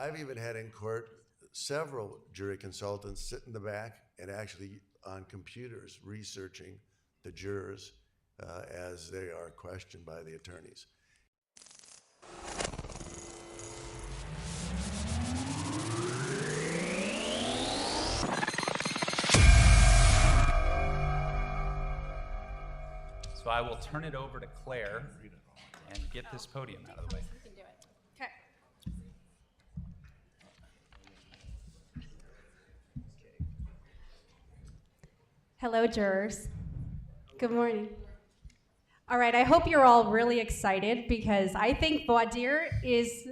I've even had in court several jury consultants sit in the back and actually on computers researching the jurors as they are questioned by the attorneys. So I will turn it over to Claire and get this podium out of the way. You can do it. Okay. Hello, jurors. Good morning. All right, I hope you're all really excited because I think voir dire is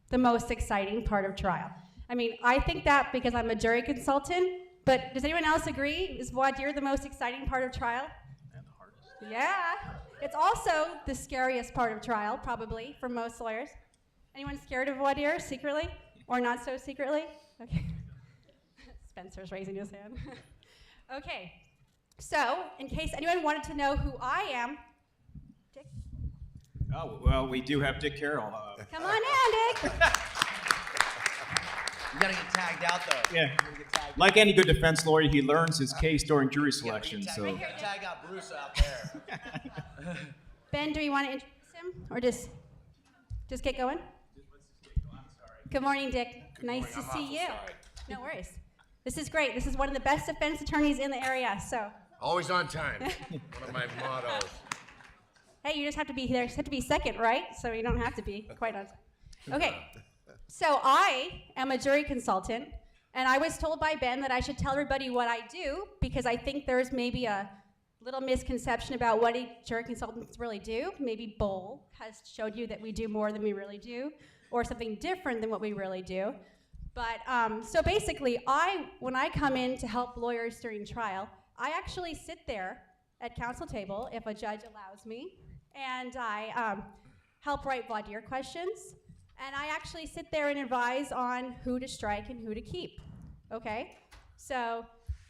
the most exciting part of trial. I mean, I think that because I'm a jury consultant, but does anyone else agree? Is voir dire the most exciting part of trial? Yeah, it's also the scariest part of trial, probably, for most lawyers. Anyone scared of voir dire secretly, or not so secretly? Okay. Spencer's raising his hand. Okay, so in case anyone wanted to know who I am, Dick? Oh, well, we do have Dick Carroll. Come on in, Dick. You gotta get tagged out though. Yeah. Like any good defense lawyer, he learns his case during jury selection. You So. gotta tag out Bruce out there. Ben, do you want to introduce him, or just get going? Good morning, Dick. Nice to see you. No worries. This is great. This is one of the best defense attorneys in the area. So. Always on time. One of my mottos. Hey, you just have to be there. You just have to be second, right? So you don't have to be quite on time. Okay. So I am a jury consultant, and I was told by Ben that I should tell everybody what I do because I think there's maybe a little misconception about what jury consultants really do. Maybe Bull has showed you that we do more than we really do, or something different than what we really do. But so basically, when I come in to help lawyers during trial, I actually sit there at counsel table if a judge allows me, and I help write voir dire questions. And I actually sit there and advise on who to strike and who to keep, okay? So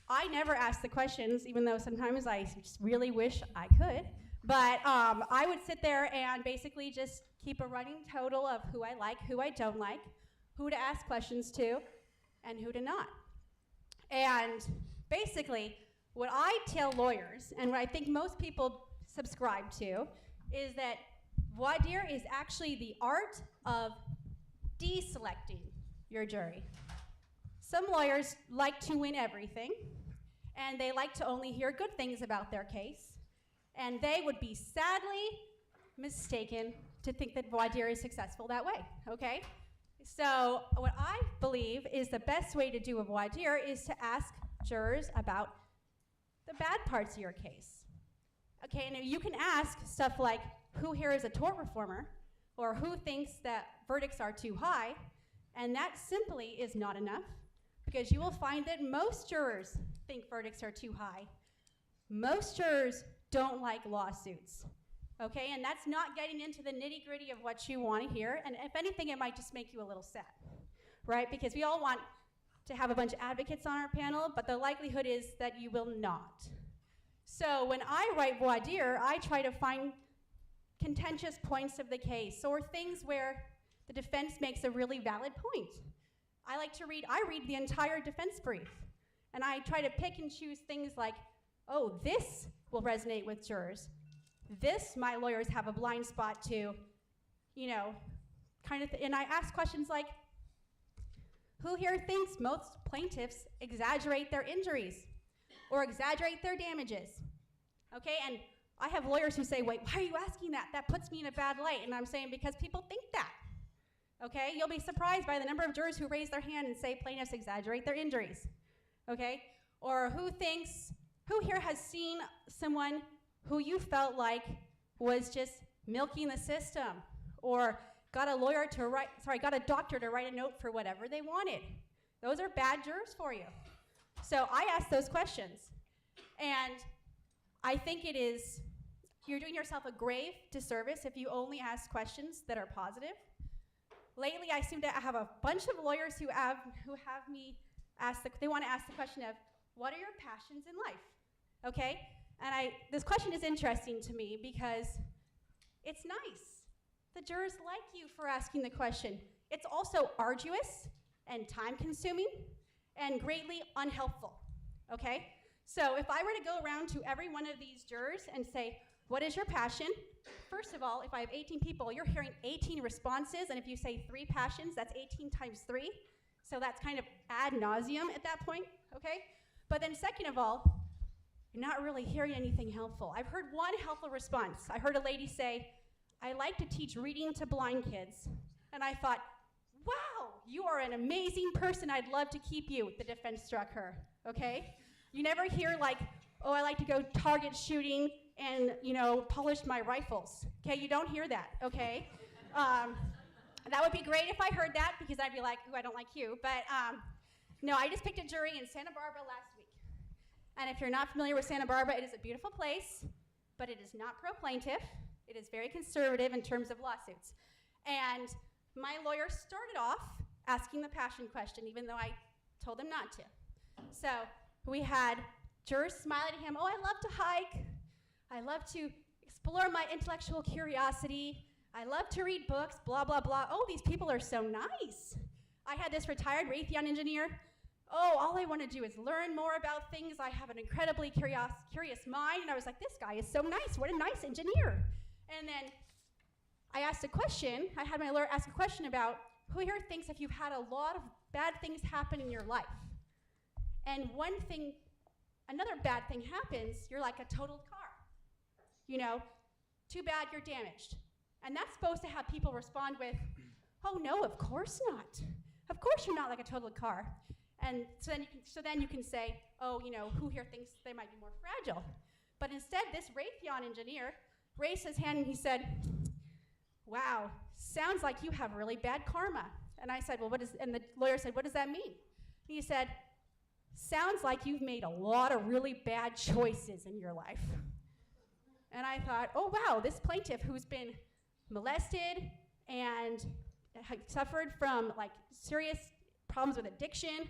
I never ask the questions, even though sometimes I just really wish I could. But I would sit there and basically just keep a running total of who I like, who I don't like, who to ask questions to, and who to not. And basically, what I tell lawyers, and what I think most people subscribe to, is that voir dire is actually the art of deselecting your jury. Some lawyers like to win everything, and they like to only hear good things about their case, and they would be sadly mistaken to think that voir dire is successful that way, okay? So what I believe is the best way to do a voir dire is to ask jurors about the bad parts of your case. Okay, and you can ask stuff like, who here is a tort reformer, or who thinks that verdicts are too high, and that simply is not enough, because you will find that most jurors think verdicts are too high. Most jurors don't like lawsuits, okay, and that's not getting into the nitty-gritty of what you want to hear, and if anything, it might just make you a little sad, right, because we all want to have a bunch of advocates on our panel, but the likelihood is that you will not. So when I write voir dire, I try to find contentious points of the case, or things where the defense makes a really valid point. I read the entire defense brief, and I try to pick and choose things like, oh, this will resonate with jurors. This, my lawyers have a blind spot to, you know, kind of, and I ask questions like, who here thinks most plaintiffs exaggerate their injuries or exaggerate their damages? Okay, and I have lawyers who say, wait, why are you asking that? That puts me in a bad light. And I'm saying, because people think that. Okay, you'll be surprised by the number of jurors who raise their hand and say plaintiffs exaggerate their injuries. Okay, or who here has seen someone who you felt like was just milking the system, or got a doctor to write a note for whatever they wanted? Those are bad jurors for you. So I ask those questions. And I think you're doing yourself a grave disservice if you only ask questions that are positive. Lately, I seem to have a bunch of lawyers who have me they want to ask the question of, what are your passions in life? Okay? And this question is interesting to me because it's nice. The jurors like you for asking the question. it's also arduous and time-consuming and greatly unhelpful, okay? So if I were to go around to every one of these jurors and say, what is your passion? First of all, if I have 18 people, you're hearing 18 responses, and if you say 3 passions, that's 18 times 3. So that's kind of ad nauseum at that point, okay? But then second of all, you're not really hearing anything helpful. I've heard one helpful response. I heard a lady say, I like to teach reading to blind kids. And I thought, wow, you are an amazing person. I'd love to keep you. The defense struck her, okay? You never hear like, oh, I like to go target shooting and, polish my rifles. Okay, you don't hear that, okay? That would be great if I heard that, because I'd be like, ooh, I don't like you. But no, I just picked a jury in Santa Barbara last week. And if you're not familiar with Santa Barbara, it is a beautiful place, but it is not pro-plaintiff. It is very conservative in terms of lawsuits. And my lawyer started off asking the passion question, even though I told him not to. So we had jurors smiling at him, oh, I love to hike. I love to explore my intellectual curiosity. I love to read books, blah, blah, blah. Oh, these people are so nice. I had this retired Raytheon engineer. Oh, all I want to do is learn more about things. I have an incredibly curious mind. And I was like, this guy is so nice. What a nice engineer. And then I asked a question. I had my lawyer ask a question about who here thinks if you've had a lot of bad things happen in your life, and another bad thing happens, you're like a totaled car. Too bad you're damaged. And that's supposed to have people respond with, oh no, of course not. Of course you're not like a totaled car. And so then you can say, oh, who here thinks they might be more fragile? But instead, this Raytheon engineer raised his hand and he said, wow, sounds like you have really bad karma. And I said, well, and the lawyer said, what does that mean? And he said, sounds like you've made a lot of really bad choices in your life. And I thought, oh wow, this plaintiff who's been molested and suffered from serious problems with addiction,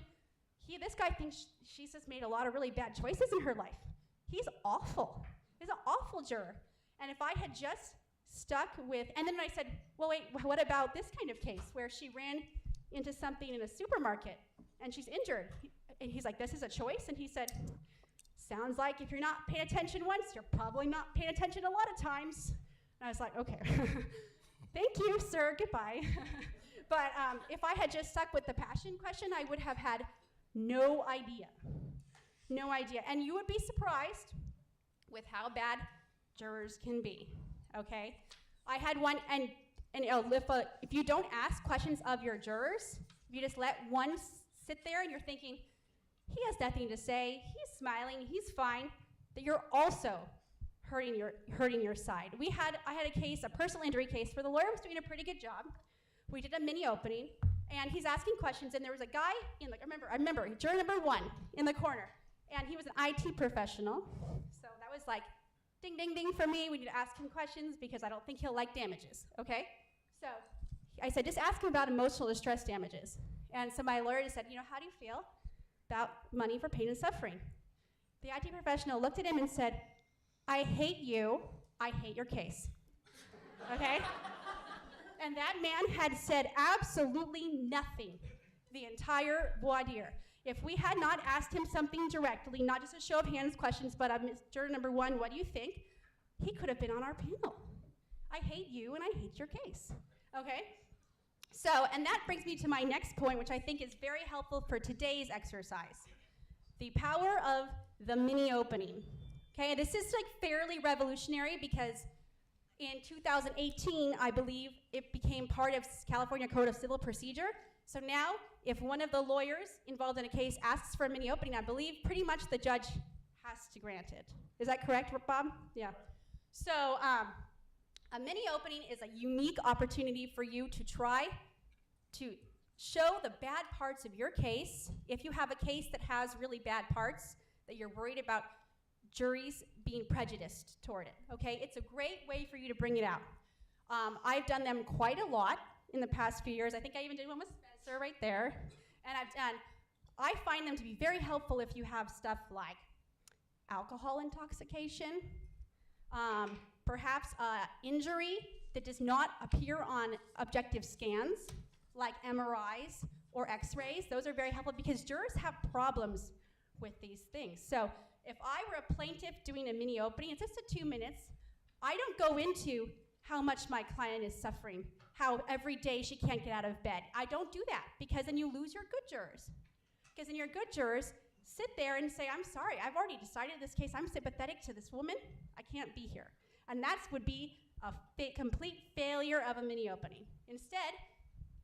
this guy thinks she's just made a lot of really bad choices in her life. He's awful. He's an awful juror. And if I had just stuck with, and then I said, well, wait, what about this kind of case where she ran into something in a supermarket and she's injured? And he's like, this is a choice? And he said, sounds like if you're not paying attention once, you're probably not paying attention a lot of times. And I was like, okay, thank you, sir, goodbye. But if I had just stuck with the passion question, I would have had no idea. No idea. And you would be surprised with how bad jurors can be, okay? I had one, and if you don't ask questions of your jurors, if you just let one sit there and you're thinking, he has nothing to say, he's smiling, he's fine, that you're also hurting your side. I had a case, a personal injury case, where the lawyer was doing a pretty good job. We did a mini opening, and he's asking questions, and there was a guy I remember, juror number 1 in the corner, and he was an IT professional, so that was like, ding, ding, ding for me. We need to ask him questions because I don't think he'll like damages, okay? So I said, just ask him about emotional distress damages. And so my lawyer just said, how do you feel about money for pain and suffering? The IT professional looked at him and said, I hate you, I hate your case, okay? And that man had said absolutely nothing the entire voir dire. If we had not asked him something directly, not just a show of hands questions, but juror number 1, what do you think? He could have been on our panel. I hate you and I hate your case, okay? So, and that brings me to my next point, which I think is very helpful for today's exercise. The power of the mini opening, okay? This is fairly revolutionary because in 2018, I believe it became part of California Code of Civil Procedure. So now, if one of the lawyers involved in a case asks for a mini opening, I believe pretty much the judge has to grant it. Is that correct, Bob? Yeah. So a mini opening is a unique opportunity for you to try to show the bad parts of your case. If you have a case that has really bad parts, that you're worried about juries being prejudiced toward it, okay? It's a great way for you to bring it out. I've done them quite a lot in the past few years. I think I even did one with Spencer right there. And I find them to be very helpful if you have stuff like alcohol intoxication, perhaps injury that does not appear on objective scans, like MRIs or x-rays. Those are very helpful because jurors have problems with these things. So if I were a plaintiff doing a mini opening, it's just 2 minutes. I don't go into how much my client is suffering, how every day she can't get out of bed. I don't do that because then you lose your good jurors. Because then your good jurors sit there and say, I'm sorry, I've already decided this case. I'm sympathetic to this woman. I can't be here. And that would be a complete failure of a mini opening. Instead,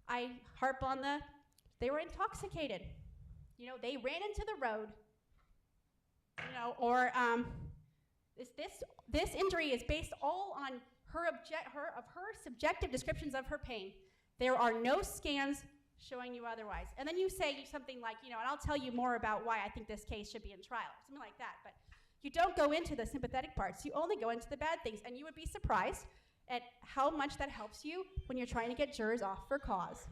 I harp on they were intoxicated. You know, they ran into the road. You know, or this injury is based all on her subjective descriptions of her pain. There are no scans showing you otherwise. And then you say something like, you know, and I'll tell you more about why I think this case should be in trial, something like that. But you don't go into the sympathetic parts. You only go into the bad things. And you would be surprised at how much that helps you when you're trying to get jurors off for cause.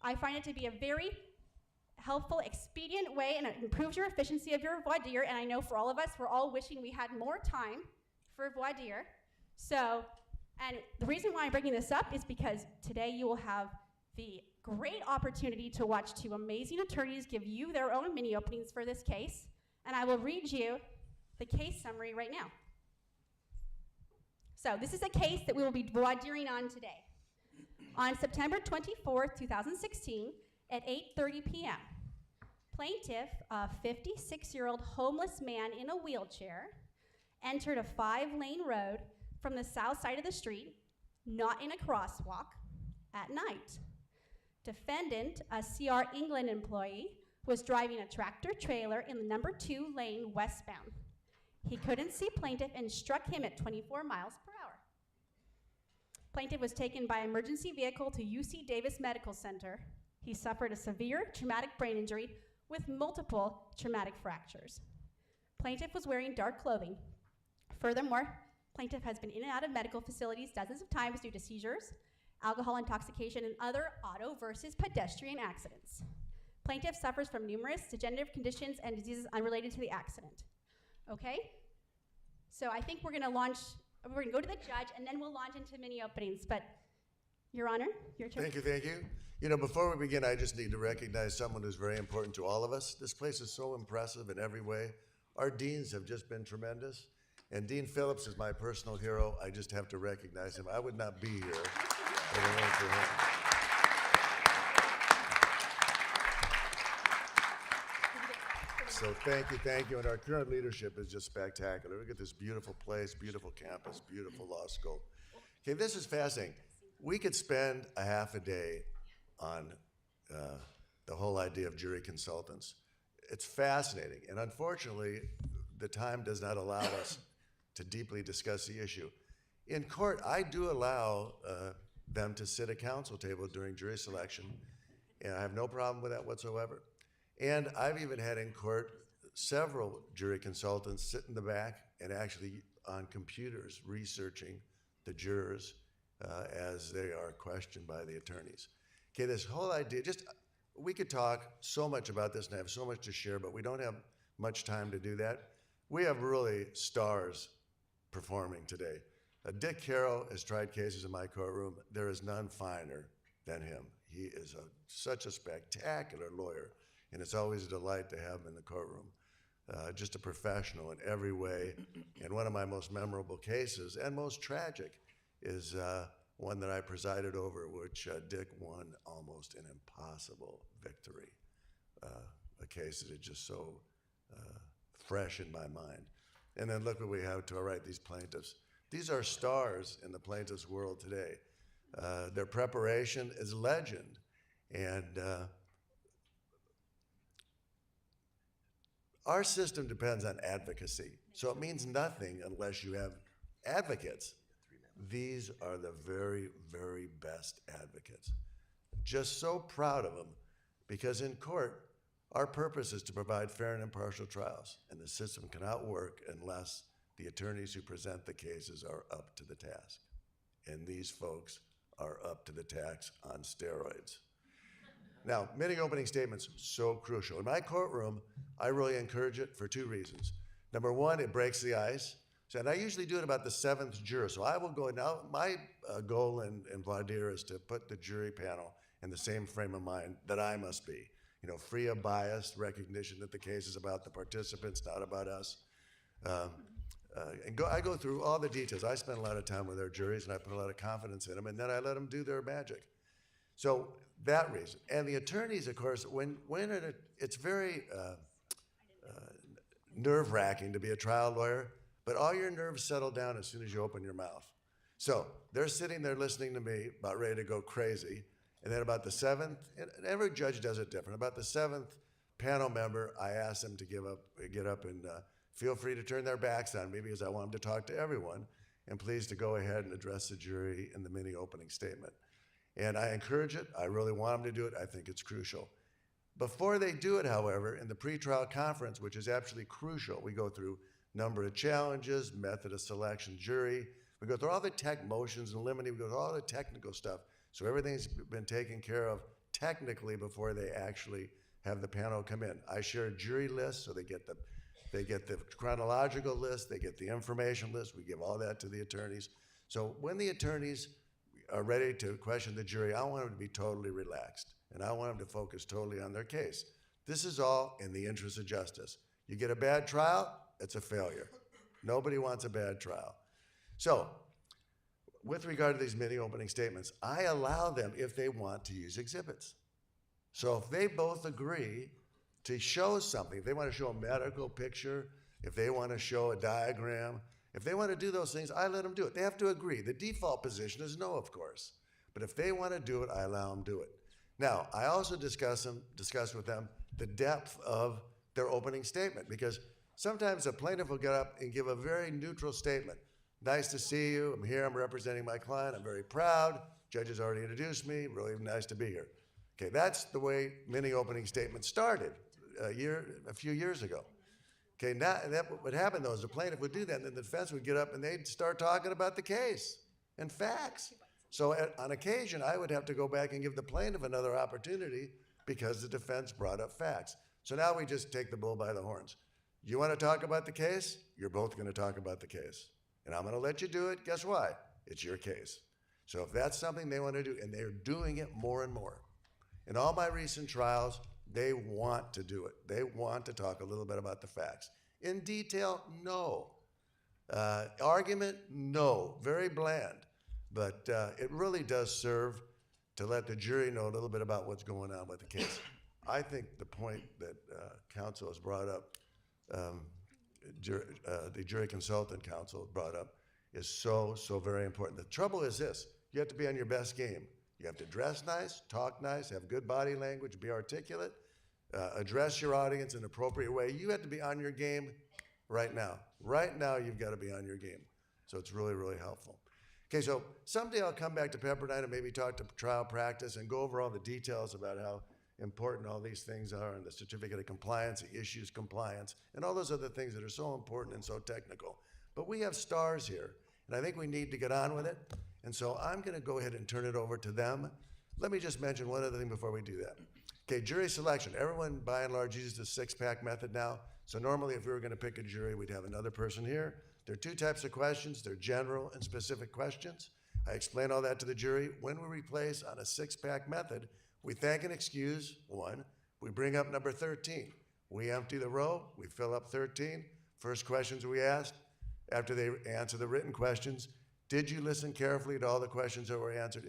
I find it to be a very helpful, expedient way, and it improves your efficiency of your voir dire. And I know for all of us, we're all wishing we had more time for voir dire. So, and the reason why I'm bringing this up is because today you will have the great opportunity to watch two amazing attorneys give you their own mini openings for this case. And I will read you the case summary right now. So this is a case that we will be voir diring on today. On September 24th, 2016, at 8:30 p.m., plaintiff, a 56-year-old homeless man in a wheelchair, entered a 5-lane road from the south side of the street, not in a crosswalk, at night. Defendant, a CR England employee, was driving a tractor trailer in the number 2 lane westbound. He couldn't see plaintiff and struck him at 24 miles per hour. Plaintiff was taken by emergency vehicle to UC Davis Medical Center. He suffered a severe traumatic brain injury with multiple traumatic fractures. Plaintiff was wearing dark clothing. Furthermore, plaintiff has been in and out of medical facilities dozens of times due to seizures, alcohol intoxication, and other auto versus pedestrian accidents. Plaintiff suffers from numerous degenerative conditions and diseases unrelated to the accident. Okay? So I think we're gonna go to the judge and then we'll launch into mini openings. But Your Honor, your turn. Thank you, thank you. You know, before we begin, I just need to recognize someone who's very important to all of us. This place is so impressive in every way. Our deans have just been tremendous. And Dean Phillips is my personal hero. I just have to recognize him. I would not be here if it weren't for him. So thank you. And our current leadership is just spectacular. Look at this beautiful place, beautiful campus, beautiful law school. Okay, this is fascinating. We could spend a half a day on the whole idea of jury consultants. It's fascinating, and unfortunately, the time does not allow us to deeply discuss the issue. In court, I do allow them to sit at counsel table during jury selection, and I have no problem with that whatsoever. And I've even had in court several jury consultants sit in the back and actually on computers researching the jurors as they are questioned by the attorneys. Okay, this whole idea, we could talk so much about this and I have so much to share, but we don't have much time to do that. We have really stars performing today. Dick Carroll has tried cases in my courtroom. There is none finer than him. He is such a spectacular lawyer, and it's always a delight to have him in the courtroom. Just a professional in every way. And one of my most memorable cases, and most tragic, is one that I presided over, which Dick won almost an impossible victory. A case that is just so fresh in my mind. And then look what we have to our right, these plaintiffs. These are stars in the plaintiff's world today. Their preparation is legend. And our system depends on advocacy. So it means nothing unless you have advocates. These are the very, very best advocates. Just so proud of them, because in court, our purpose is to provide fair and impartial trials, and the system cannot work unless the attorneys who present the cases are up to the task. And these folks are up to the task on steroids. Now, many opening statements, so crucial. In my courtroom, I really encourage it for 2 reasons. Number 1, it breaks the ice. So, and I usually do it about the 7th juror. So I will go, now my goal in voir dire is to put the jury panel and the same frame of mind that I must be. You know, free of bias, recognition that the case is about the participants, not about us. I go through all the details. I spend a lot of time with our juries, and I put a lot of confidence in them, and then I let them do their magic. So that reason. And the attorneys, of course, it's very nerve-wracking to be a trial lawyer, but all your nerves settle down as soon as you open your mouth. So they're sitting there listening to me, about ready to go crazy, and then about the seventh, and every judge does it different, about the seventh panel member, I ask them to get up and feel free to turn their backs on me because I want them to talk to everyone, and please to go ahead and address the jury in the mini opening statement. And I encourage it. I really want them to do it. I think it's crucial. Before they do it, however, in the pretrial conference, which is absolutely crucial, we go through number of challenges, method of selection, jury. We go through all the tech motions and limine. We go through all the technical stuff. So everything's been taken care of technically before they actually have the panel come in. I share a jury list, so they get the chronological list, they get the information list. We give all that to the attorneys. So when the attorneys are ready to question the jury, I want them to be totally relaxed, and I want them to focus totally on their case. This is all in the interest of justice. You get a bad trial, it's a failure. Nobody wants a bad trial. So, with regard to these mini opening statements, I allow them, if they want, to use exhibits. So if they both agree to show something, if they want to show a medical picture, if they want to show a diagram, if they want to do those things, I let them do it. They have to agree. The default position is no, of course. But if they want to do it, I allow them to do it. Now, I also discuss with them the depth of their opening statement, because sometimes a plaintiff will get up and give a very neutral statement. Nice to see you. I'm here. I'm representing my client. I'm very proud. Judge has already introduced me. Really nice to be here. Okay, that's the way mini opening statements started a few years ago. Okay, now that what happened though is the plaintiff would do that, and then the defense would get up and they'd start talking about the case and facts. So on occasion, I would have to go back and give the plaintiff another opportunity because the defense brought up facts. So now we just take the bull by the horns. You want to talk about the case? You're both going to talk about the case. And I'm going to let you do it. Guess why? It's your case. So if that's something they want to do, and they're doing it more and more. In all my recent trials, they want to do it. They want to talk a little bit about the facts. In detail, no. Argument, no. Very bland. But it really does serve to let the jury know a little bit about what's going on with the case. I think the point that counsel has brought up, the jury consultant counsel brought up, is so very important. The trouble is this: you have to be on your best game. You have to dress nice, talk nice, have good body language, be articulate, address your audience in an appropriate way. You have to be on your game right now. Right now, you've got to be on your game. So it's really, really helpful. Okay, so someday I'll come back to Pepperdine and maybe talk to trial practice and go over all the details about how important all these things are, and the certificate of compliance, the issues compliance, and all those other things that are so important and so technical. But we have stars here, and I think we need to get on with it. And so I'm going to go ahead and turn it over to them. Let me just mention one other thing before we do that. Okay, jury selection. Everyone, by and large, uses the six-pack method now. So normally, if we were going to pick a jury, we'd have another person here. There are two types of questions. They're general and specific questions. I explain all that to the jury. When we replace on a six-pack method, we thank and excuse one. We bring up number 13. We empty the row. We fill up 13. First questions we ask, after they answer the written questions: did you listen carefully to all the questions that were answered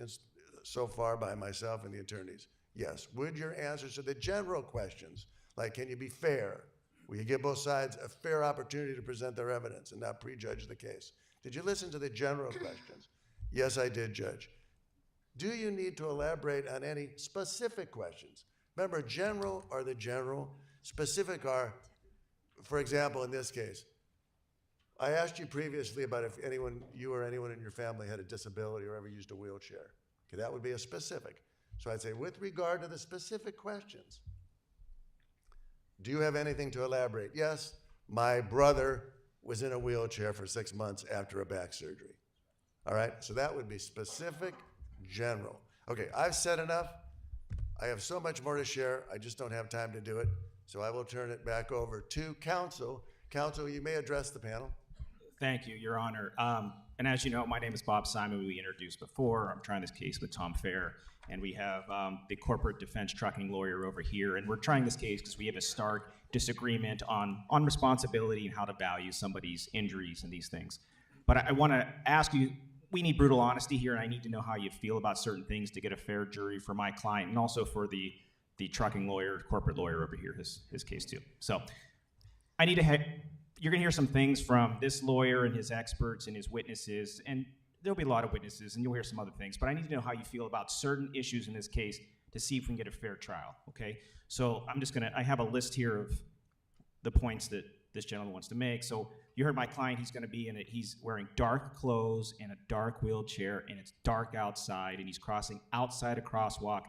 so far by myself and the attorneys? Yes. Would your answers to the general questions, like can you be fair? Will you give both sides a fair opportunity to present their evidence and not prejudge the case? Did you listen to the general questions? Yes, I did, Judge. Do you need to elaborate on any specific questions? Remember, general are the general. Specific are, for example, in this case, I asked you previously about if you or anyone in your family had a disability or ever used a wheelchair. Okay, that would be a specific. So I'd say, with regard to the specific questions, do you have anything to elaborate? Yes, my brother was in a wheelchair for 6 months after a back surgery. All right, so that would be specific, general. Okay, I've said enough. I have so much more to share. I just don't have time to do it. So I will turn it back over to counsel. Counsel, you may address the panel. Thank you, Your Honor. And as you know, my name is Bob Simon. We introduced before. I'm trying this case with Tom Fair. And we have the corporate defense trucking lawyer over here. And we're trying this case because we have a stark disagreement on responsibility and how to value somebody's injuries and these things. But I want to ask you, we need brutal honesty here, and I need to know how you feel about certain things to get a fair jury for my client and also for the trucking lawyer, corporate lawyer over here, his case too. So I need to you're going to hear some things from this lawyer and his experts and his witnesses, and there'll be a lot of witnesses, and you'll hear some other things, but I need to know how you feel about certain issues in this case to see if we can get a fair trial, okay? So I have a list here of the points that this gentleman wants to make. So you heard my client, he's wearing dark clothes and a dark wheelchair, and it's dark outside, and he's crossing outside a crosswalk.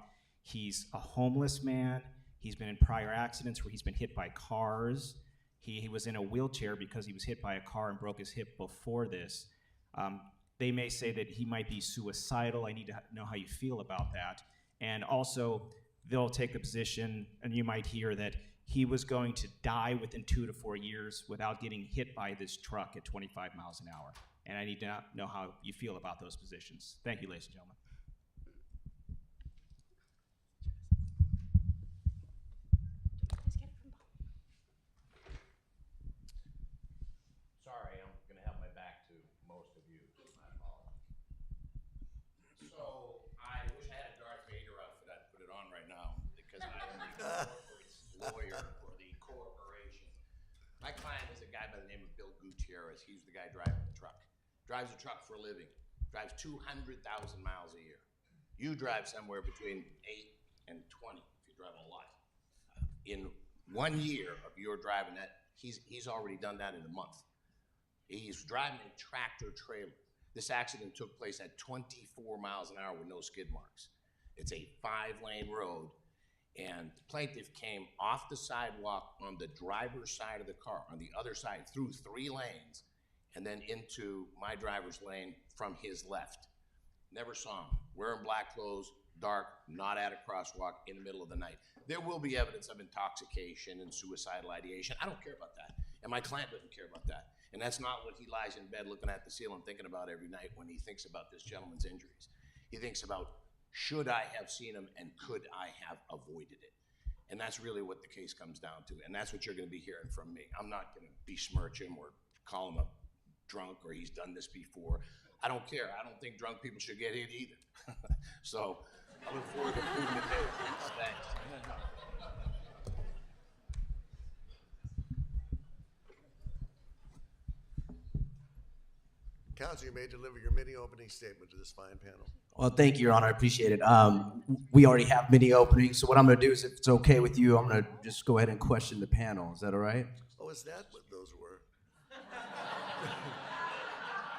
He's a homeless man. He's been in prior accidents where he's been hit by cars. He was in a wheelchair because he was hit by a car and broke his hip before this. They may say that he might be suicidal. I need to know how you feel about that. And also, they'll take a position, and you might hear that he was going to die within 2 to 4 years without getting hit by this truck at 25 miles an hour. And I need to know how you feel about those positions. Thank you, ladies and gentlemen. Sorry, I'm gonna have my back to most of you. My apologies. So I wish I had a Darth Vader outfit. I'd put it on right now because I am the corporate lawyer for the corporation. My client is a guy by the name of Bill Gutierrez. He's the guy driving the truck. Drives a truck for a living. Drives 200,000 miles a year. You drive somewhere between 8 and 20 if you drive a lot. In 1 year of your driving that, he's already done that in a month. He's driving a tractor trailer. This accident took place at 24 miles an hour with no skid marks. It's a 5-lane road, and the plaintiff came off the sidewalk on the driver's side of the car, on the other side, through 3 lanes, and then into my driver's lane from his left. Never saw him. Wearing black clothes, dark, not at a crosswalk, in the middle of the night. There will be evidence of intoxication and suicidal ideation. I don't care about that, and my client doesn't care about that. And that's not what he lies in bed looking at the ceiling thinking about every night when he thinks about this gentleman's injuries. He thinks about, should I have seen him and could I have avoided it? And that's really what the case comes down to. And that's what you're going to be hearing from me. I'm not going to besmirch him or call him a drunk or he's done this before. I don't care. I don't think drunk people should get hit either. So I look forward to proving it there. Thanks. Counsel, you may deliver your mini opening statement to this fine panel. Well, thank you, Your Honor. I appreciate it. We already have mini openings, so what I'm going to do is, if it's okay with you, I'm going to just go ahead and question the panel. Is that all right? Oh, is that what those were?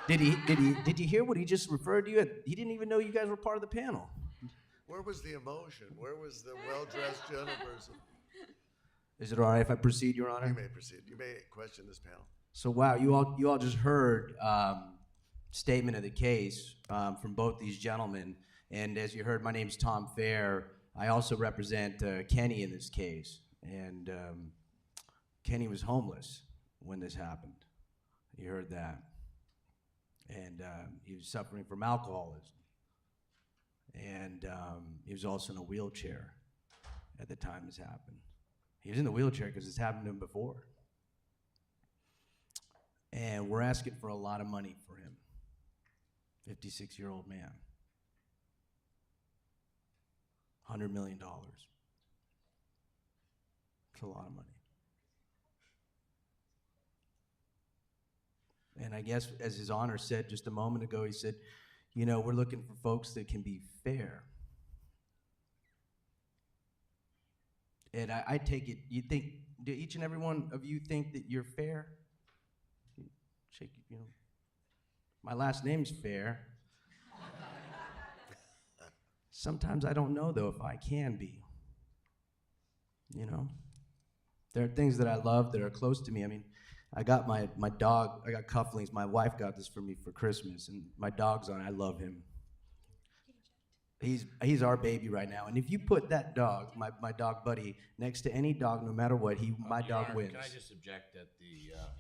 Did you hear what he just referred to you? He didn't even know you guys were part of the panel. Where was the emotion? Where was the well-dressed gentleperson? Is it all right if I proceed, Your Honor? You may proceed. You may question this panel. So wow, you all just heard statement of the case from both these gentlemen, and as you heard, my name is Tom Fair. I also represent Kenny in this case, and Kenny was homeless when this happened. You heard that, and he was suffering from alcoholism, and he was also in a wheelchair at the time this happened. He was in the wheelchair because it's happened to him before. And we're asking for a lot of money for him. 56-year-old man. $100 million. It's a lot of money. And I guess, as His Honor said just a moment ago, he said, you know, we're looking for folks that can be fair. And I take it, do each and every one of you think that you're fair? Shake, you know. My last name's Fair. Sometimes I don't know, though, if I can be. You know? There are things that I love that are close to me. I mean, I got my dog, I got cufflinks. My wife got this for me for Christmas, and my dog's on it. I love him. He's our baby right now. And if you put that dog, my dog Buddy, next to any dog, no matter what, my Your dog Honor, wins. Can I just object that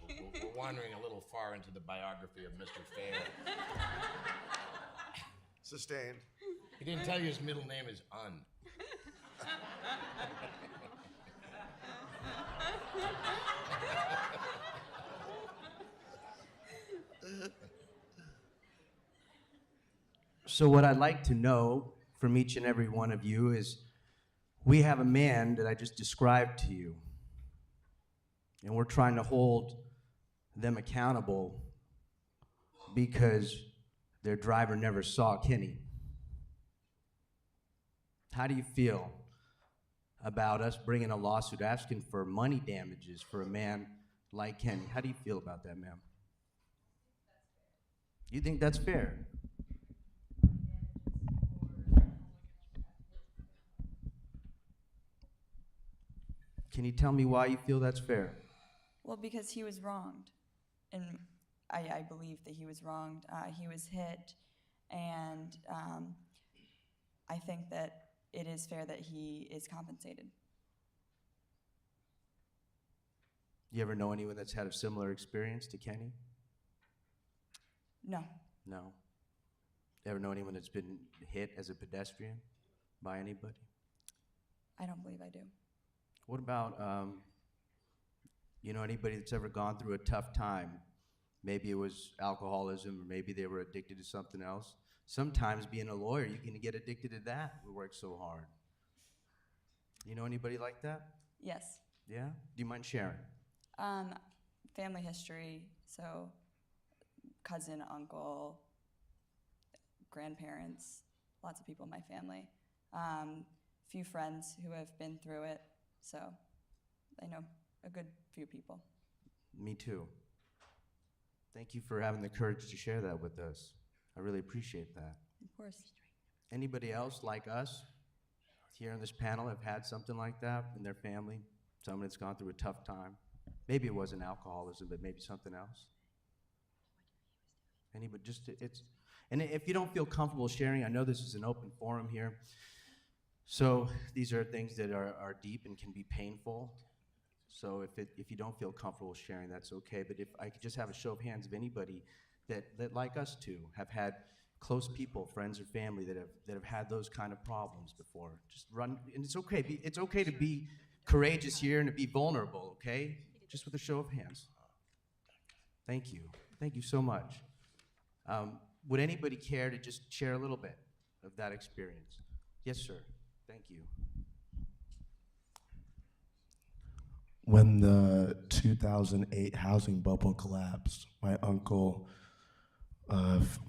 we're wandering a little far into the biography of Mr. Fair. Sustained. He didn't tell you his middle name is Un. So what I'd like to know from each and every one of you is, we have a man that I just described to you, and we're trying to hold them accountable because their driver never saw Kenny. How do you feel about us bringing a lawsuit asking for money damages for a man like Kenny? How do you feel about that, ma'am? You think that's fair? Can you tell me why you feel that's fair? Well, because he was wronged, and I believe that he was wronged. He was hit, and I think that it is fair that he is compensated. You ever know anyone that's had a similar experience to Kenny? No. No. Ever know anyone that's been hit as a pedestrian by anybody? I don't believe I do. What about, anybody that's ever gone through a tough time? Maybe it was alcoholism, or maybe they were addicted to something else. Sometimes being a lawyer, you can get addicted to that. We work so hard. You know anybody like that? Yes. Yeah? Do you mind sharing? Family history, so cousin, uncle, grandparents, lots of people in my family. Few friends who have been through it, so I know a good few people. Me too. Thank you for having the courage to share that with us. I really appreciate that. Of course. Anybody else like us here on this panel have had something like that in their family? Someone that's gone through a tough time? Maybe it wasn't alcoholism, but maybe something else? Anybody? And if you don't feel comfortable sharing, I know this is an open forum here. So these are things that are deep and can be painful. So if you don't feel comfortable sharing, that's okay. But if I could just have a show of hands of anybody that like us two, have had close people, friends or family that have had those kind of problems before. Just run, and it's okay. It's okay to be courageous here and to be vulnerable, okay? Just with a show of hands. Thank you. Thank you so much. Would anybody care to just share a little bit of that experience? Yes, sir. Thank you. When the 2008 housing bubble collapsed, my uncle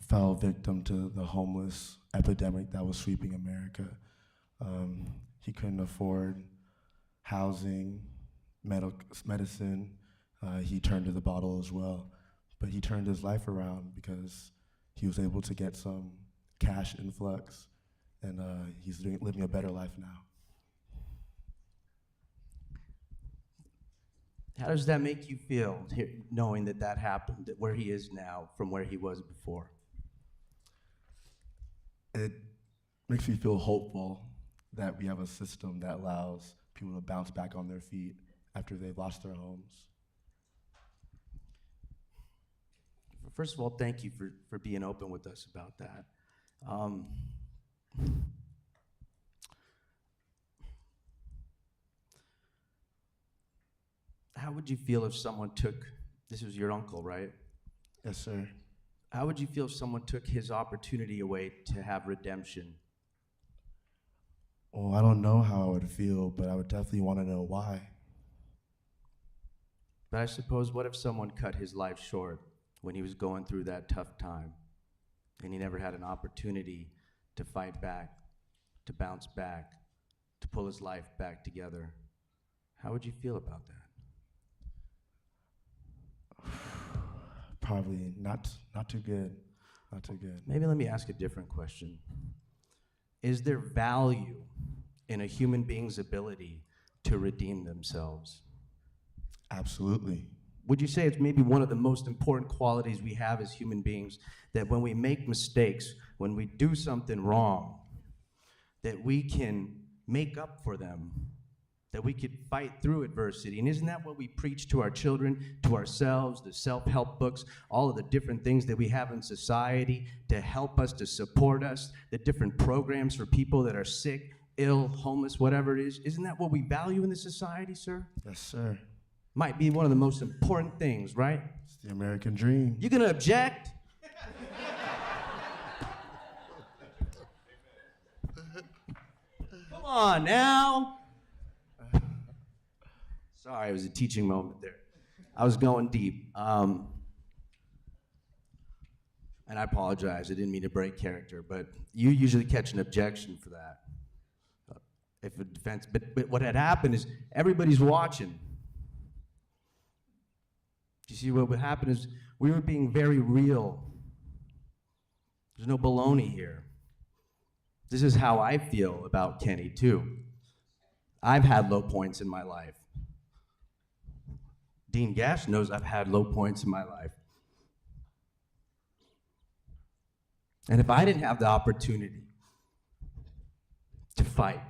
fell victim to the homeless epidemic that was sweeping America. He couldn't afford housing, medicine. He turned to the bottle as well. But he turned his life around because he was able to get some cash influx, and he's living a better life now. How does that make you feel, knowing that happened, that where he is now from where he was before? It makes me feel hopeful that we have a system that allows people to bounce back on their feet after they've lost their homes. First of all, thank you for being open with us about that. How would you feel if someone took, this was your uncle, right? Yes, sir. How would you feel if someone took his opportunity away to have redemption? Well, I don't know how I would feel, but I would definitely want to know why. But I suppose, what if someone cut his life short when he was going through that tough time, and he never had an opportunity to fight back, to bounce back, to pull his life back together? How would you feel about that? Probably not too good. Not too good. Maybe let me ask a different question. Is there value in a human being's ability to redeem themselves? Absolutely. Would you say it's maybe one of the most important qualities we have as human beings, that when we make mistakes, when we do something wrong, that we can make up for them, that we could fight through adversity. And isn't that what we preach to our children, to ourselves, the self-help books, all of the different things that we have in society to help us, to support us, the different programs for people that are sick, ill, homeless, whatever it is? Isn't that what we value in this society, sir? Yes, sir. Might be one of the most important things, right? It's the American dream. You gonna object? Come on now. Sorry, it was a teaching moment there. I was going deep. And I apologize, I didn't mean to break character, but you usually catch an objection for that. If a defense, but what had happened is everybody's watching. You see, what would happen is we were being very real. There's no baloney here. This is how I feel about Kenny, too. I've had low points in my life. Dean Gash knows I've had low points in my life. And if I didn't have the opportunity to fight,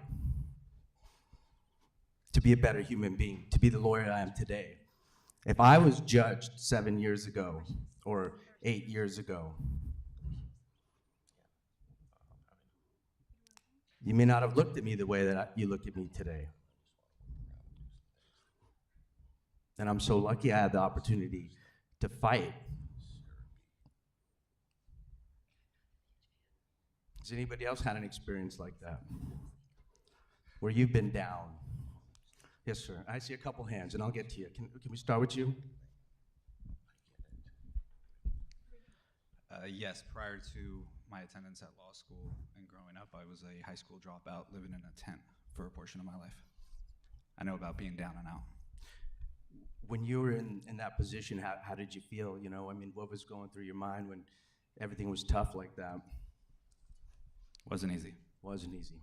to be a better human being, to be the lawyer I am today, if I was judged 7 years ago or 8 years ago, you may not have looked at me the way that you look at me today. And I'm so lucky I had the opportunity to fight. Has anybody else had an experience like that? Where you've been down? Yes, sir. I see a couple hands, and I'll get to you. Can we start with you? Yes, prior to my attendance at law school and growing up, I was a high school dropout living in a tent for a portion of my life. I know about being down and out. When you were in that position, how did you feel? You know, I mean, what was going through your mind when everything was tough like that? Wasn't easy. Wasn't easy.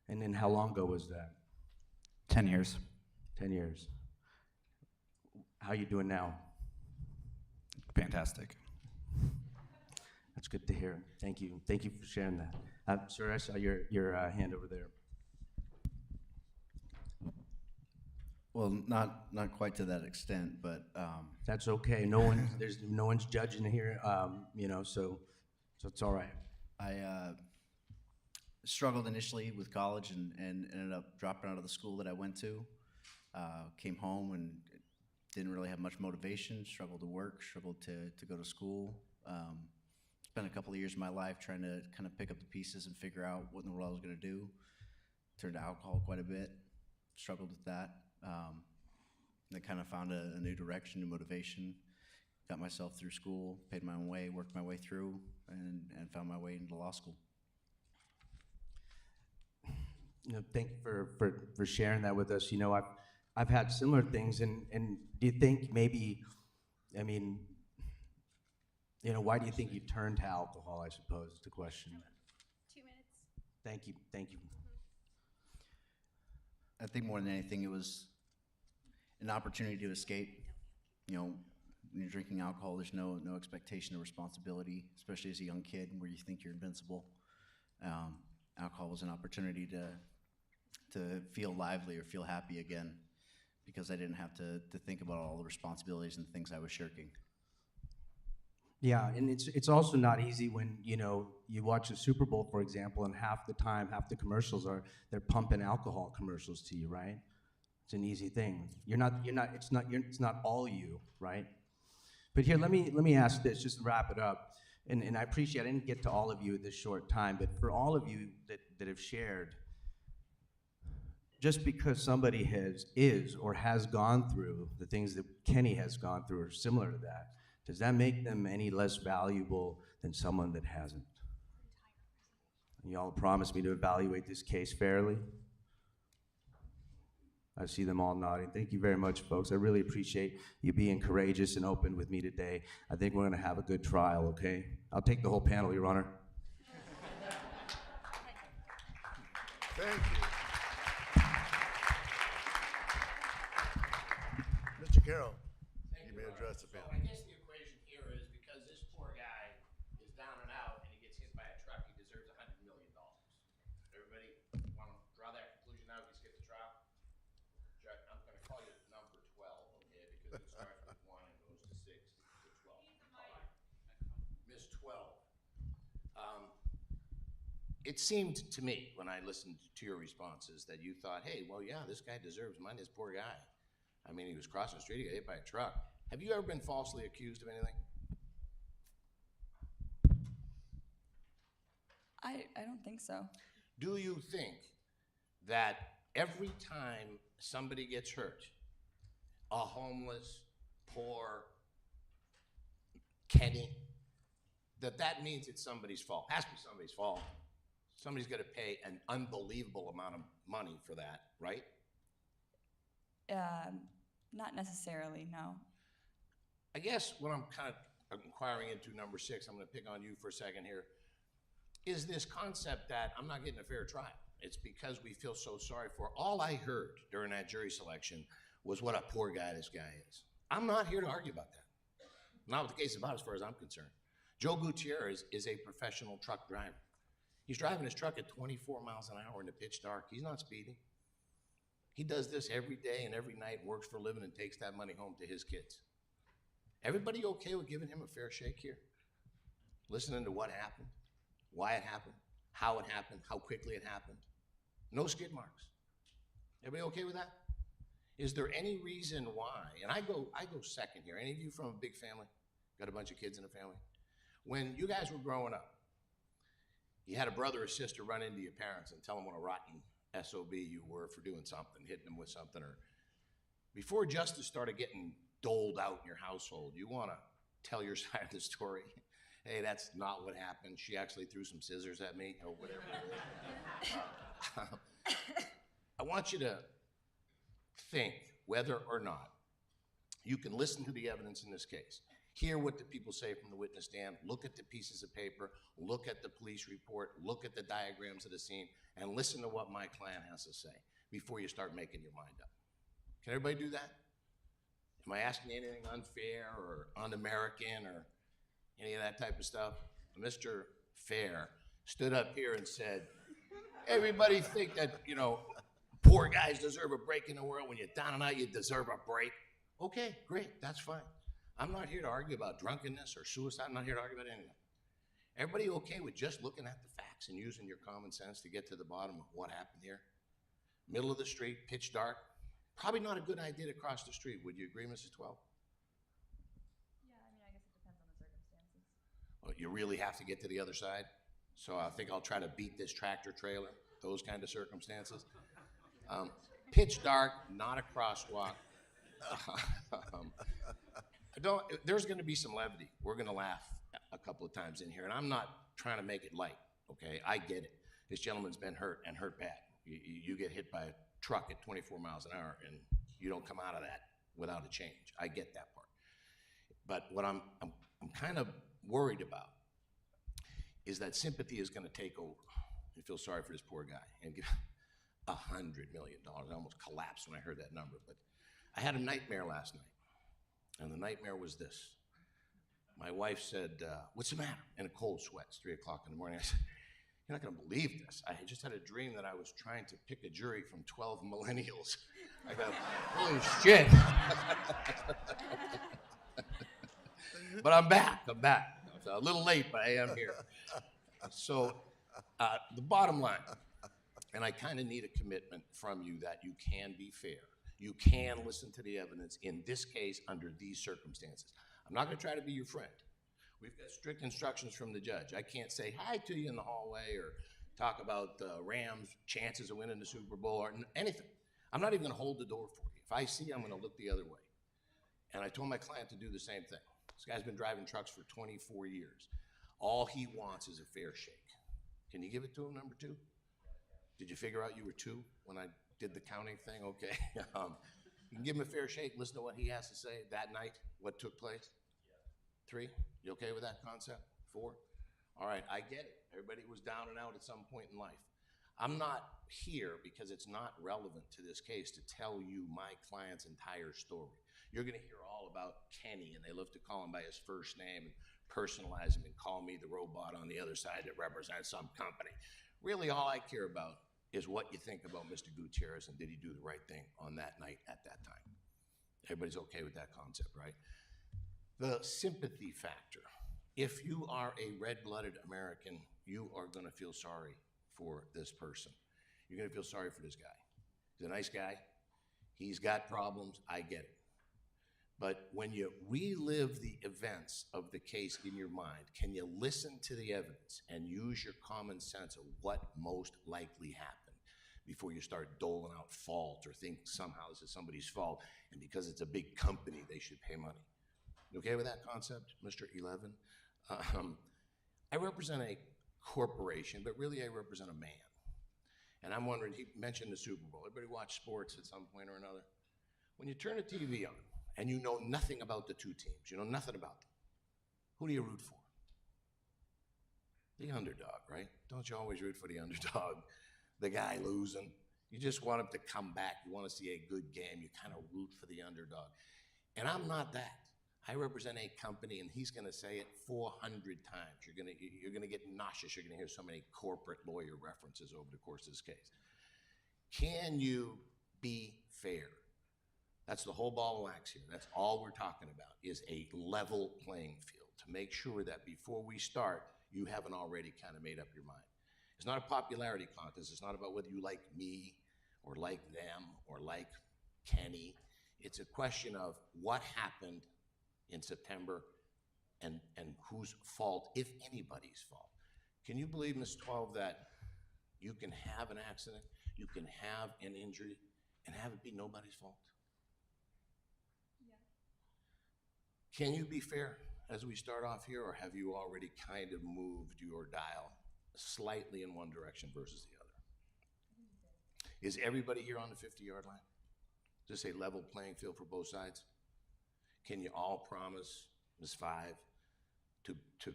And then how long ago was that? 10 years. 10 years. How you doing now? Fantastic. That's good to hear. Thank you. Thank you for sharing that. Sir, I saw your hand over there. Well, not quite to that extent, but That's okay. No one's judging here. You know, so it's all right. I struggled initially with college and ended up dropping out of the school that I went to. Came home and didn't really have much motivation. Struggled to work. Struggled to go to school. Spent a couple of years of my life trying to kind of pick up the pieces and figure out what in the world I was going to do. Turned to alcohol quite a bit. Struggled with that. Then kind of found a new direction, new motivation. Got myself through school, paid my own way, worked my way through, and found my way into law school. You know, thank you for sharing that with us. You know, I've had similar things, and do you think maybe, I mean, you know, why do you think you turned to alcohol, I suppose, is the question. 2 minutes. Thank you. I think more than anything, it was an opportunity to escape. You know, when you're drinking alcohol, there's no expectation of responsibility, especially as a young kid where you think you're invincible. Alcohol was an opportunity to feel lively or feel happy again, because I didn't have to think about all the responsibilities and things I was shirking. Yeah, and it's also not easy when, you know, you watch the Super Bowl, for example, and half the time, half the commercials they're pumping alcohol commercials to you, right? It's an easy thing. It's not all you, right? But here, let me ask this, just to wrap it up. And I appreciate, I didn't get to all of you at this short time, but for all of you that have shared, just because somebody is or has gone through the things that Kenny has gone through or similar to that, does that make them any less valuable than someone that hasn't? And y'all promised me to evaluate this case fairly. I see them all nodding. Thank you very much, folks. I really appreciate you being courageous and open with me today. I think we're gonna have a good trial, okay? I'll take the whole panel, Your Honor. Thank you. Mr. Carroll, you may address the panel. I guess the equation here is because this poor guy is down and out and he gets hit by a truck, he deserves $100 million. it seemed to me when I listened to your responses that you thought, hey, well, yeah, this guy deserves money, this poor guy. I mean, he was crossing the street, he got hit by a truck. Have you ever been falsely accused of anything? I don't think so. Do you think that every time somebody gets hurt, a homeless, poor Kenny, that means it's somebody's fault? It has to be somebody's fault. Somebody's going to pay an unbelievable amount of money for that, right? Not necessarily, no. I guess what I'm kind of inquiring into, number 6, I'm going to pick on you for a second here, is this concept that I'm not getting a fair trial. It's because we feel so sorry for. All I heard during that jury selection was what a poor guy this guy is. I'm not here to argue about that. Not what the case is about as far as I'm concerned. Joe Gutierrez is a professional truck driver. He's driving his truck at 24 miles an hour in the pitch dark. He's not speeding. He does this every day and every night, works for a living, and takes that money home to his kids. Everybody okay with giving him a fair shake here? Listening to what happened, why it happened, how quickly it happened. No skid marks. Everybody okay with that? Is there any reason why, and I go second here. Any of you from a big family? Got a bunch of kids in a family? When you guys were growing up, you had a brother or sister run into your parents and tell them what a rotten SOB you were for doing something, hitting them with something, or before justice started getting doled out in your household, you want to tell your side of the story. Hey, that's not what happened. She actually threw some scissors at me, or whatever. I want you to think whether or not you can listen to the evidence in this case, hear what the people say from the witness stand, look at the pieces of paper, look at the police report, look at the diagrams of the scene, and listen to what my client has to say before you start making your mind up. Can everybody do that? Am I asking you anything unfair or un-American or any of that type of stuff? Mr. Fair stood up here and said, everybody think that, poor guys deserve a break in the world. When you're down and out, you deserve a break. Okay, great, that's fine. I'm not here to argue about drunkenness or suicide. I'm not here to argue about anything. Everybody okay with just looking at the facts and using your common sense to get to the bottom of what happened here? Middle of the street, pitch dark. Probably not a good idea to cross the street. Would you agree, Mrs. 12? Yeah, I guess it depends on the circumstances. Well, you really have to get to the other side. So I think I'll try to beat this tractor trailer, those kind of circumstances. Pitch dark, not a crosswalk. There's going to be some levity. We're going to laugh a couple of times in here, and I'm not trying to make it light, okay? I get it. This gentleman's been hurt and hurt bad. You get hit by a truck at 24 miles an hour, and you don't come out of that without a change. I get that part. But what I'm kind of worried about is that sympathy is going to take over. I feel sorry for this poor guy and give $100 million. I almost collapsed when I heard that number. But I had a nightmare last night, and the nightmare was this. My wife said, what's the matter? In a cold sweat. It's 3 o'clock in the morning. I said, you're not going to believe this. I just had a dream that I was trying to pick a jury from 12 millennials. I go, holy shit. But I'm back. It's a little late, but I am here. So the bottom line, and I kind of need a commitment from you that you can be fair. You can listen to the evidence in this case under these circumstances. I'm not going to try to be your friend. We've got strict instructions from the judge. I can't say hi to you in the hallway or talk about the Rams' chances of winning the Super Bowl or anything. I'm not even going to hold the door for you. If I see you, I'm going to look the other way. And I told my client to do the same thing. This guy's been driving trucks for 24 years. All he wants is a fair shake. Can you give it to him, number 2? Did you figure out you were 2 when I did the counting thing? Okay. You can give him a fair shake, listen to what he has to say that night, what took place. 3? You okay with that concept? 4? All right, I get it. Everybody was down and out at some point in life. I'm not here because it's not relevant to this case to tell you my client's entire story. You're going to hear all about Kenny, and they love to call him by his first name and personalize him and call me the robot on the other side that represents some company. Really, all I care about is what you think about Mr. Gutierrez and did he do the right thing on that night at that time. Everybody's okay with that concept, right? The sympathy factor. If you are a red-blooded American, you are going to feel sorry for this person. You're gonna feel sorry for this guy. He's a nice guy. He's got problems, I get it. But when you relive the events of the case in your mind, can you listen to the evidence and use your common sense of what most likely happened before you start doling out fault or think somehow this is somebody's fault and because it's a big company, they should pay money? You okay with that concept, Mr. 11? I represent a corporation, but really I represent a man. And I'm wondering, he mentioned the Super Bowl. Everybody watch sports at some point or another? When you turn the TV on and you know nothing about the two teams, you know nothing about them, who do you root for? The underdog, right? Don't you always root for the underdog? The guy losing. You just want him to come back. You want to see a good game. You kind of root for the underdog. And I'm not that. I represent a company, and he's going to say it 400 times. You're going to get nauseous. You're going to hear so many corporate lawyer references over the course of this case. Can you be fair? That's the whole ball of wax here. That's all we're talking about, is a level playing field to make sure that before we start, you haven't already kind of made up your mind. It's not a popularity contest. It's not about whether you like me or like them or like Kenny. It's a question of what happened in September and whose fault, if anybody's fault. Can you believe, Ms. 12, that you can have an accident, you can have an injury, and have it be nobody's fault? Yeah. Can you be fair as we start off here, or have you already kind of moved your dial slightly in one direction versus the other? Is everybody here on the 50-yard line? Is this a level playing field for both sides? Can you all promise, Ms. 5, to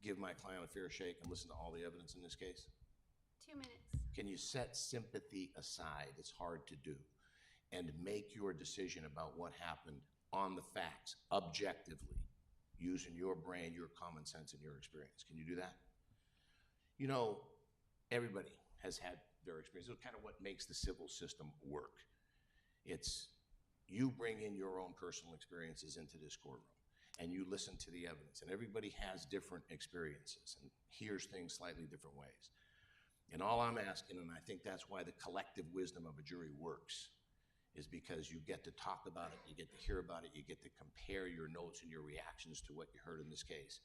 give my client a fair shake and listen to all the evidence in this case? 2 minutes. Can you set sympathy aside, it's hard to do, and make your decision about what happened on the facts, objectively, using your brain, your common sense, and your experience? Can you do that? You know, everybody has had their experience. It's kind of what makes the civil system work. It's you bring in your own personal experiences into this courtroom, and you listen to the evidence, and everybody has different experiences and hears things slightly different ways. And all I'm asking, and I think that's why the collective wisdom of a jury works, is because you get to talk about it, you get to hear about it, you get to compare your notes and your reactions to what you heard in this case,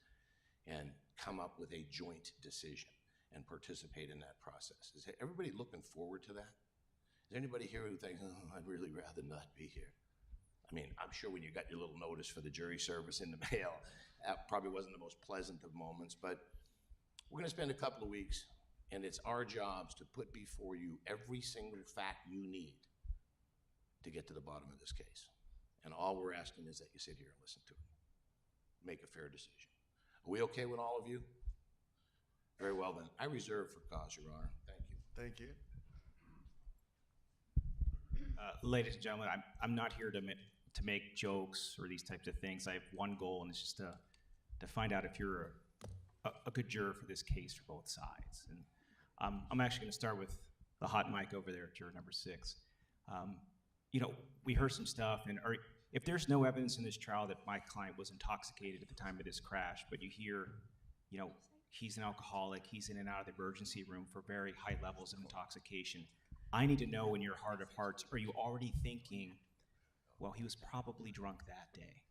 and come up with a joint decision and participate in that process. Is everybody looking forward to that? Is there anybody here who thinks, oh, I'd really rather not be here? I mean, I'm sure when you got your little notice for the jury service in the mail, that probably wasn't the most pleasant of moments, but we're gonna spend a couple of weeks, and it's our jobs to put before you every single fact you need to get to the bottom of this case. And all we're asking is that you sit here and listen to it. Make a fair decision. Are we okay with all of you? Very well then. I reserve for cause, Your Honor. Thank you. Thank you. Ladies and gentlemen, I'm not here to make jokes or these types of things. I have one goal, and it's just to find out if you're a good juror for this case for both sides. And I'm actually going to start with the hot mic over there, juror number 6. You know, we heard some stuff, and if there's no evidence in this trial that my client was intoxicated at the time of this crash, but you hear, you know, he's an alcoholic, he's in and out of the emergency room for very high levels of intoxication, I need to know in your heart of hearts, are you already thinking, well, he was probably drunk that day?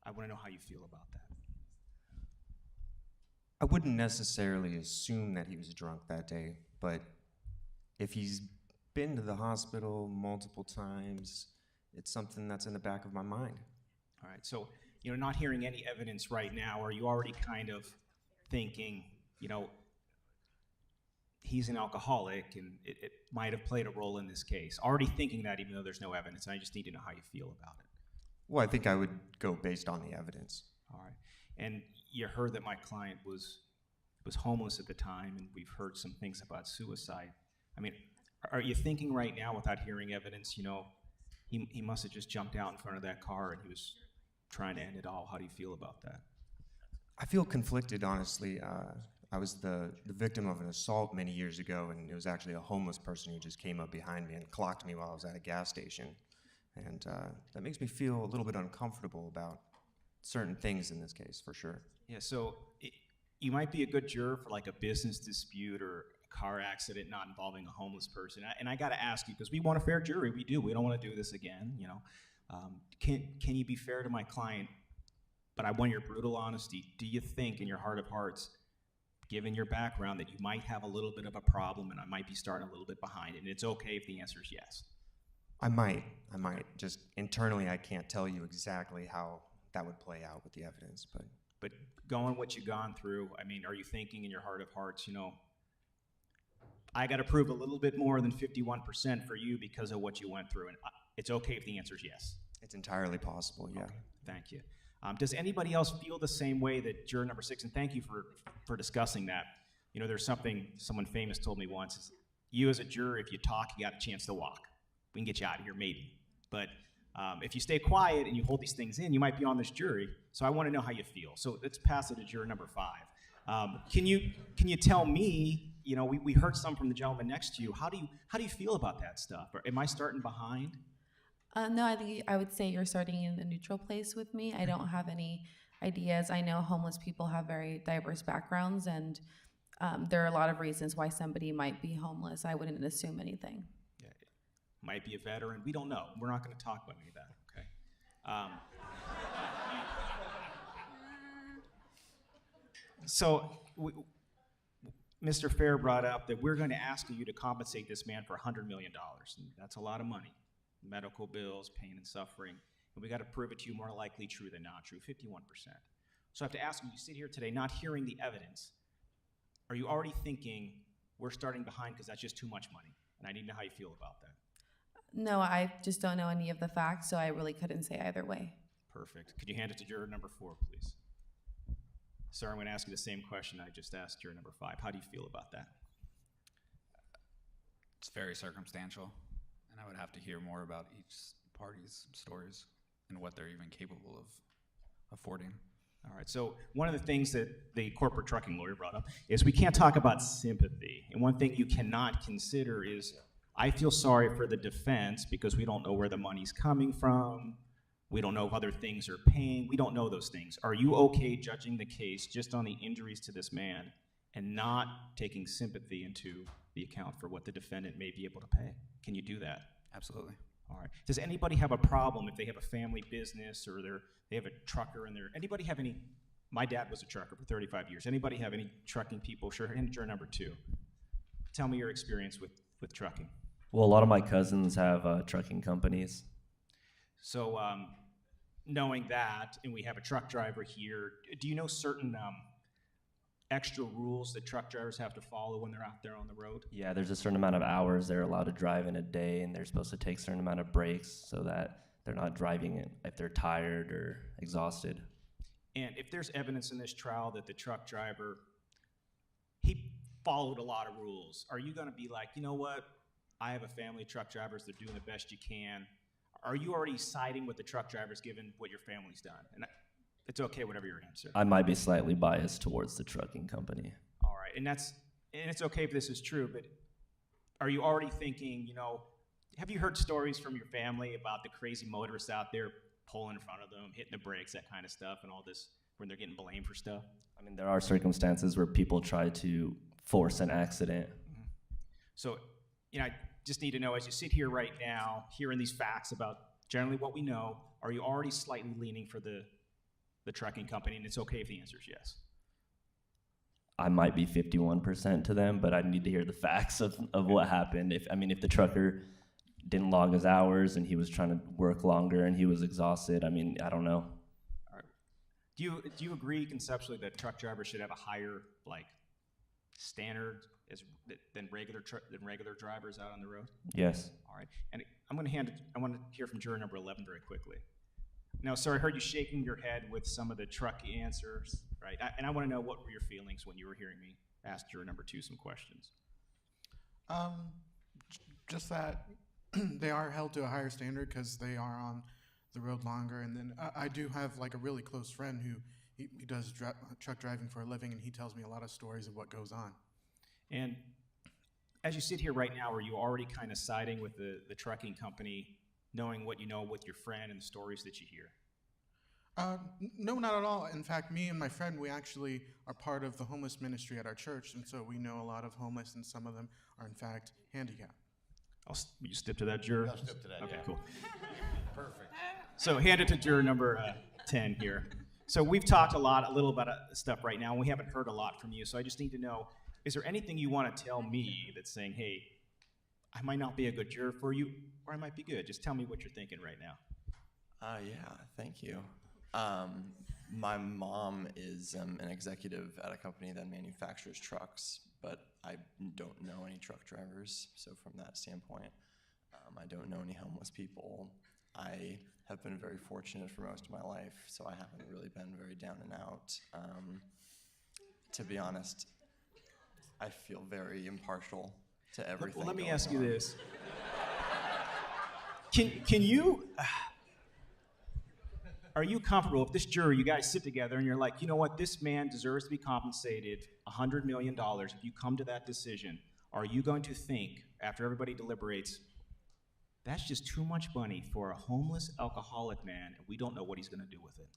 I want to know how you feel about that. I wouldn't necessarily assume that he was drunk that day, but if he's been to the hospital multiple times, it's something that's in the back of my mind. All right, so, you know, not hearing any evidence right now, are you already kind of thinking, you know, he's an alcoholic and it might have played a role in this case? Already thinking that, even though there's no evidence, and I just need to know how you feel about it. Well, I think I would go based on the evidence. All right, and you heard that my client was homeless at the time, and we've heard some things about suicide. I mean, are you thinking right now, without hearing evidence, you know, he must have just jumped out in front of that car and he was trying to end it all? How do you feel about that? I feel conflicted, honestly. I was the victim of an assault many years ago, and it was actually a homeless person who just came up behind me and clocked me while I was at a gas station. And that makes me feel a little bit uncomfortable about certain things in this case, for sure. Yeah, so you might be a good juror for like a business dispute or car accident not involving a homeless person. And I got to ask you, because we want a fair jury. We do. We don't want to do this again. You know, can you be fair to my client? But I want your brutal honesty. Do you think, in your heart of hearts, given your background, that you might have a little bit of a problem and I might be starting a little bit behind? And it's okay if the answer is yes. I might. Just internally, I can't tell you exactly how that would play out with the evidence, But going what you've gone through, I mean, are you thinking in your heart of hearts, you know, I got to prove a little bit more than 51% for you because of what you went through? And it's okay if the answer is yes. it's entirely possible, yeah. Okay, thank you. Does anybody else feel the same way that juror number 6? And thank you for discussing that. You know, there's something someone famous told me once, is you as a juror, if you talk, you got a chance to walk. We can get you out of here, maybe. But if you stay quiet and you hold these things in, you might be on this jury. So I want to know how you feel. So let's pass it to juror number 5. Can you tell me, you know, we heard some from the gentleman next to you. How do you feel about that stuff? Or am I starting behind? No, I think I would say you're starting in a neutral place with me. I don't have any ideas. I know homeless people have very diverse backgrounds, and there are a lot of reasons why somebody might be homeless. I wouldn't assume anything. Yeah, might be a veteran. We don't know. We're not going to talk about any of that, okay? So Mr. Fair brought up that we're going to ask you to compensate this man for $100 million. And that's a lot of money. Medical bills, pain and suffering. And we got to prove it to you more likely true than not true, 51%. So I have to ask you sit here today not hearing the evidence. Are you already thinking we're starting behind because that's just too much money? And I need to know how you feel about that. No, I just don't know any of the facts, so I really couldn't say either way. Perfect. Could you hand it to juror number 4, please? Sir, I'm going to ask you the same question I just asked juror number 5. How do you feel about that? It's very circumstantial, and I would have to hear more about each party's stories and what they're even capable of affording. All right, so one of the things that the corporate trucking lawyer brought up is we can't talk about sympathy. And one thing you cannot consider is, I feel sorry for the defense because we don't know where the money's coming from. We don't know if other things are paying. We don't know those things. Are you okay judging the case just on the injuries to this man and not taking sympathy into the account for what the defendant may be able to pay? Can you do that? Absolutely. All right. Does anybody have a problem if they have a family business or they have a trucker in there? Anybody have any? My dad was a trucker for 35 years. Anybody have any trucking people? Sure. And juror number 2. Tell me your experience with trucking. Well, a lot of my cousins have trucking companies. So knowing that, and we have a truck driver here, do you know certain extra rules that truck drivers have to follow when they're out there on the road? Yeah, there's a certain amount of hours they're allowed to drive in a day, and they're supposed to take a certain amount of breaks so that they're not driving it if they're tired or exhausted. And if there's evidence in this trial that the truck driver, he followed a lot of rules, are you going to be like, you know what, I have a family of truck drivers, they're doing the best you can? Are you already siding with the truck drivers given what your family's done? And it's okay, whatever your answer. I might be slightly biased towards the trucking company. All right, and it's okay if this is true, but are you already thinking, you know, have you heard stories from your family about the crazy motorists out there pulling in front of them, hitting the brakes, that kind of stuff, and all this, when they're getting blamed for stuff? I mean, there are circumstances where people try to force an accident. Mm-hmm. So, you know, I just need to know, as you sit here right now, hearing these facts about generally what we know, are you already slightly leaning for the trucking company? And it's okay if the answer is yes. I might be 51% to them, but I need to hear the facts of what happened. If the trucker didn't log his hours and he was trying to work longer and he was exhausted, I mean, I don't know. All right. Do you agree conceptually that truck drivers should have a higher standard than regular drivers out on the road? Yes. All right. And I want to hear from juror number 11 very quickly. Now, sir, I heard you shaking your head with some of the truck answers, right? And I want to know, what were your feelings when you were hearing me ask juror number 2 some questions? Just that they are held to a higher standard because they are on the road longer. And then I do have a really close friend who he does truck driving for a living, and he tells me a lot of stories of what goes on. And as you sit here right now, are you already kind of siding with the trucking company, knowing what you know with your friend and the stories that you hear? No, not at all. In fact, me and my friend, we actually are part of the homeless ministry at our church, and so we know a lot of homeless, and some of them are in fact handicapped. Will you step to that juror? I'll step to that, Okay, yeah. cool. Perfect. So hand it to juror number 10 here. So we've talked a little about stuff right now, and we haven't heard a lot from you. So I just need to know, is there anything you want to tell me that's saying, hey, I might not be a good juror for you, or I might be good? Just tell me what you're thinking right now. Yeah, thank you. My mom is an executive at a company that manufactures trucks, but I don't know any truck drivers. So from that standpoint, I don't know any homeless people. I have been very fortunate for most of my life, so I haven't really been very down and out. To be honest, I feel very impartial to everything. Well, let me going ask you on. this. Can you... Are you comfortable if this jury, you guys sit together and you're like, you know what, this man deserves to be compensated $100 million. If you come to that decision, are you going to think, after everybody deliberates, that's just too much money for a homeless alcoholic man, and we don't know what he's going to do with it?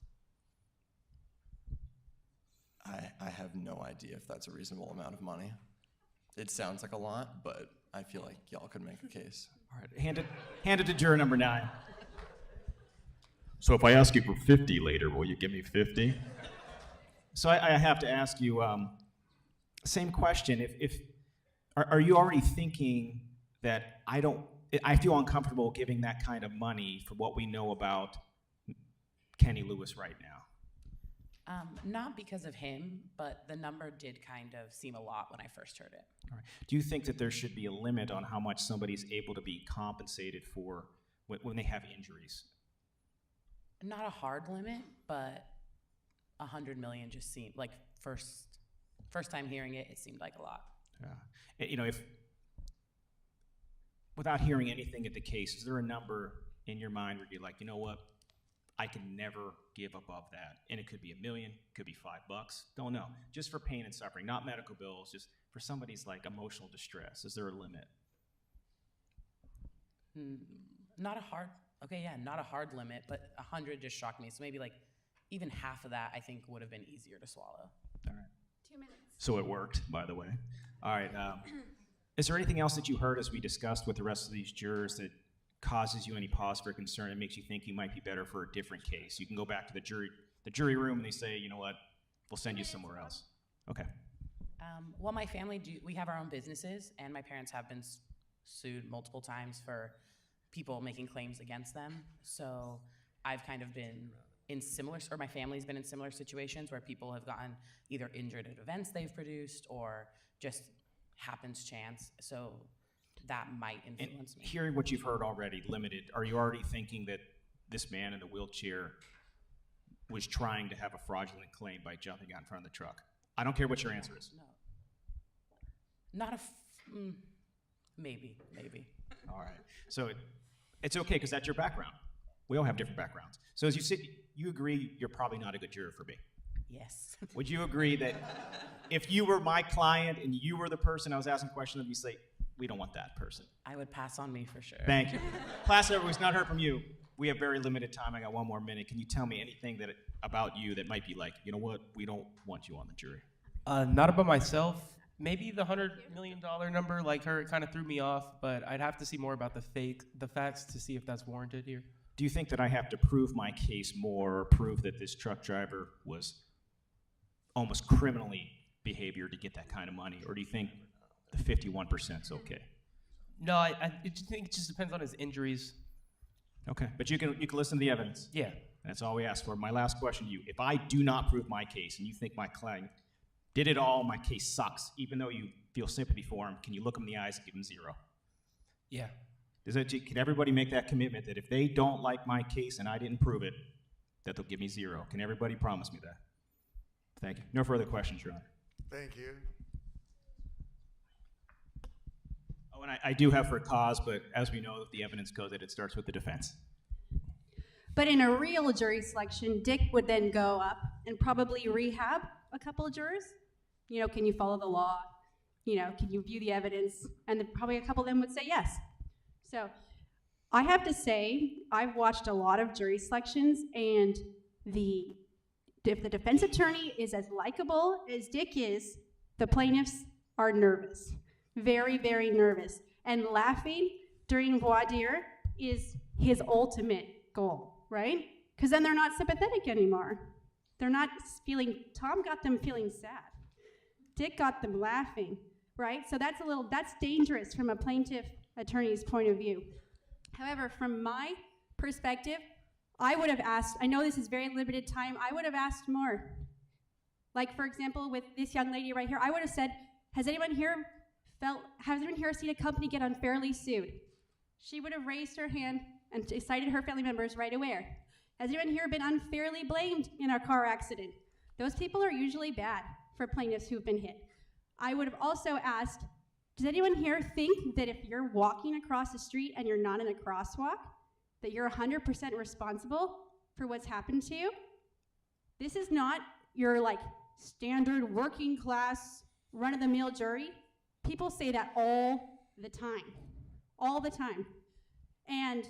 I have no idea if that's a reasonable amount of money. It sounds like a lot, but I feel like y'all could make a case. All right, hand it to juror number 9. So if I ask you for 50 later, will you give me 50? So I have to ask you, same question. Are you already thinking that I feel uncomfortable giving that kind of money for what we know about Kenny Lewis right now? Not because of him, but the number did kind of seem a lot when I first heard it. All right. Do you think that there should be a limit on how much somebody's able to be compensated for when they have injuries? Not a hard limit, but 100 million just seemed like first time hearing it, it seemed like a lot. Yeah. You know, without hearing anything at the case, is there a number in your mind where you're like, you know what, I can never give above that? And it could be $1 million, could be $5, don't know. Just for pain and suffering, not medical bills, just for somebody's like emotional distress. Is there a limit? Not a hard limit, but 100 just shocked me. So maybe like even half of that I think would have been easier to swallow. All right. 2 minutes. So it worked, by the way. All right. Is there anything else that you heard as we discussed with the rest of these jurors that causes you any pause for concern and makes you think you might be better for a different case? You can go back to the jury room and they say, you know what, we'll send you somewhere else. Okay. Well, my family, we have our own businesses, and my parents have been sued multiple times for people making claims against them. So I've kind of been my family's been in similar situations where people have gotten either injured at events they've produced or just happens chance. So that might influence me. Hearing what you've heard already, limited, are you already thinking that this man in the wheelchair was trying to have a fraudulent claim by jumping out in front of the truck? I don't care what your answer is. No. Maybe. All right. So it's okay because that's your background. We all have different backgrounds. So as you sit, you agree you're probably not a good juror for me? Yes. Would you agree that if you were my client and you were the person I was asking questions of, you say, we don't want that person? I would pass on me for sure. Thank you. Class member who's not heard from you, we have very limited time. I got 1 more minute. Can you tell me anything about you that might be like, you know what, we don't want you on the jury? Not about myself. Maybe the $100 million number, like her, it kind of threw me off, but I'd have to see more about the facts to see if that's warranted here. Do you think that I have to prove my case more or prove that this truck driver was almost criminally behavior to get that kind of money? Or do you think the 51% is okay? No, I think it just depends on his injuries. Okay, but you can listen to the evidence. Yeah. That's all we ask for. My last question to you, if I do not prove my case and you think my client did it all, my case sucks, even though you feel sympathy for him, can you look him in the eyes and give him 0? Yeah. Can everybody make that commitment that if they don't like my case and I didn't prove it, that they'll give me 0? Can everybody promise me that? Thank you. No further questions, Your Honor. Thank you. Oh, and I do have for a cause, but as we know, the evidence goes that it starts with the defense. But in a real jury selection, Dick would then go up and probably rehab a couple of jurors. You know, can you follow the law? You know, can you view the evidence? And then probably a couple of them would say yes. So I have to say, I've watched a lot of jury selections, and if the defense attorney is as likable as Dick is, the plaintiffs are nervous, very, very nervous. And laughing during voir dire is his ultimate goal, right? Because then they're not sympathetic anymore. They're not feeling, Tom got them feeling sad. Dick got them laughing, right? So that's dangerous from a plaintiff attorney's point of view. However, from my perspective, I would have asked, I know this is very limited time, I would have asked more. Like, for example, with this young lady right here, I would have said, has anyone here seen a company get unfairly sued? She would have raised her hand and cited her family members right away. Has anyone here been unfairly blamed in a car accident? Those people are usually bad for plaintiffs who've been hit. I would have also asked, does anyone here think that if you're walking across the street and you're not in a crosswalk, that you're 100% responsible for what's happened to you? This is not your standard working class, run-of-the-mill jury. People say that all the time. And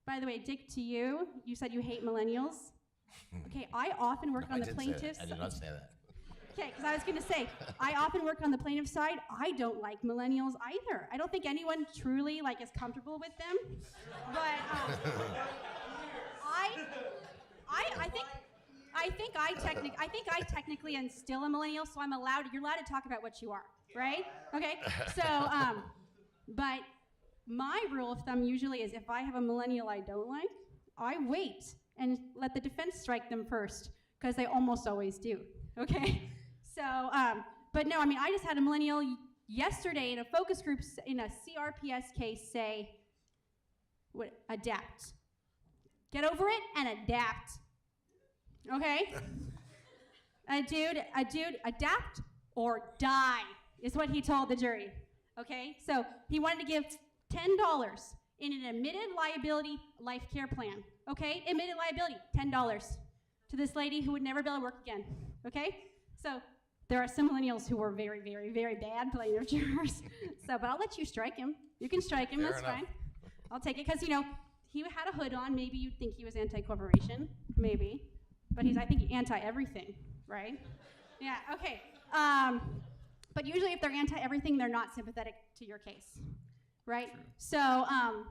by the way, Dick, to you, you said you hate millennials. Okay, I often work on the plaintiffs. I did not say that. Okay, because I was going to say, I often work on the plaintiff side. I don't like millennials either. I don't think anyone truly is comfortable with them. But I think I technically am still a millennial, so you're allowed to talk about what you are, right? Okay, so but my rule of thumb usually is if I have a millennial I don't like, I wait and let the defense strike them first, because they almost always do, okay? So, but no, I just had a millennial yesterday in a focus group in a CRPS case say, adapt. Get over it and adapt, okay? a dude, adapt or die is what he told the jury, okay? So he wanted to give $10 in an admitted liability life care plan, okay? Admitted liability, $10 to this lady who would never be able to work again, okay? So there are some millennials who are very, very, very bad plaintiff jurors. But I'll let you strike him. You can strike him, that's fine. I'll take it, because, he had a hood on. Maybe you'd think he was anti-corporation, maybe. But he's, I think, anti-everything, right? Yeah, okay. But usually if they're anti-everything, they're not sympathetic to your case, right? True. So I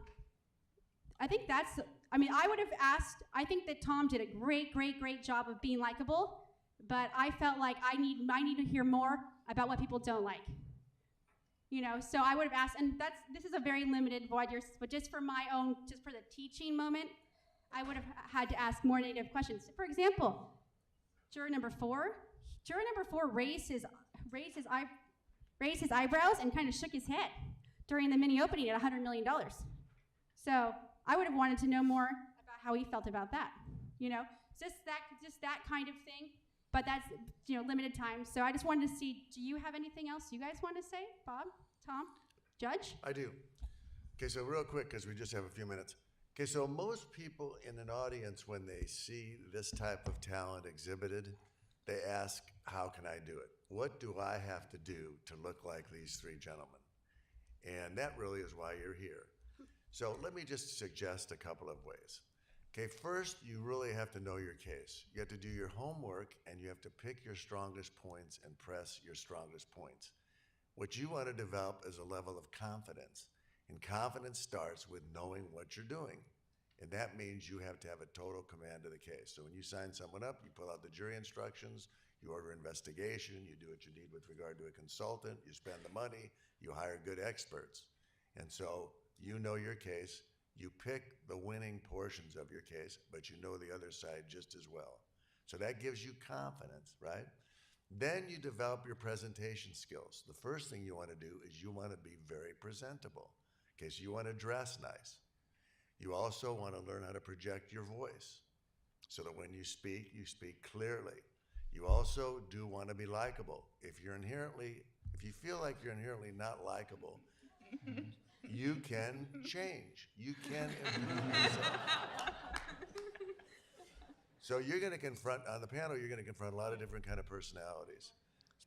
think I would have asked, I think that Tom did a great, great, great job of being likable, but I felt like I need to hear more about what people don't like. So I would have asked, and this is a very limited voir dire, but just for the teaching moment, I would have had to ask more negative questions. For example, juror number four raised his eyebrows and kind of shook his head during the mini opening at $100 million. So I would have wanted to know more about how he felt about that. Just that kind of thing. But that's limited time. So I just wanted to see, do you have anything else you guys want to say? Bob, Tom, Judge? I do. Okay, so real quick, because we just have a few minutes. Okay, so most people in an audience, when they see this type of talent exhibited, they ask, how can I do it? What do I have to do to look like these three gentlemen? And that really is why you're here. So let me just suggest a couple of ways. Okay, first, you really have to know your case. You have to do your homework, and you have to pick your strongest points and press your strongest points. What you want to develop is a level of confidence, and confidence starts with knowing what you're doing. And that means you have to have a total command of the case. So when you sign someone up, you pull out the jury instructions, you order investigation, you do what you need with regard to a consultant, you spend the money, you hire good experts. And so you know your case. You pick the winning portions of your case, but you know the other side just as well. So that gives you confidence, right? Then you develop your presentation skills. The first thing you want to do is you want to be very presentable. Okay, so you want to dress nice. You also want to learn how to project your voice so that when you speak clearly. You also do want to be likable. If you feel like you're inherently not likable, you can change. You can improve yourself. So you're going to confront, on the panel, you're going to confront a lot of different kind of personalities.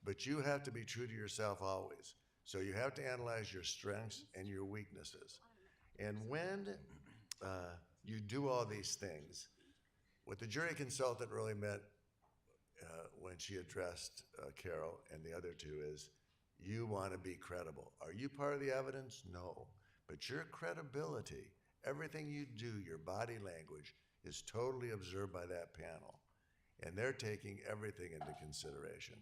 But you have to be true to yourself always. So you have to analyze your strengths and your weaknesses. And when you do all these things, what the jury consultant really meant when she addressed Carol and the other two is, you want to be credible. Are you part of the evidence? No. But your credibility, everything you do, your body language, is totally observed by that panel. And they're taking everything into consideration.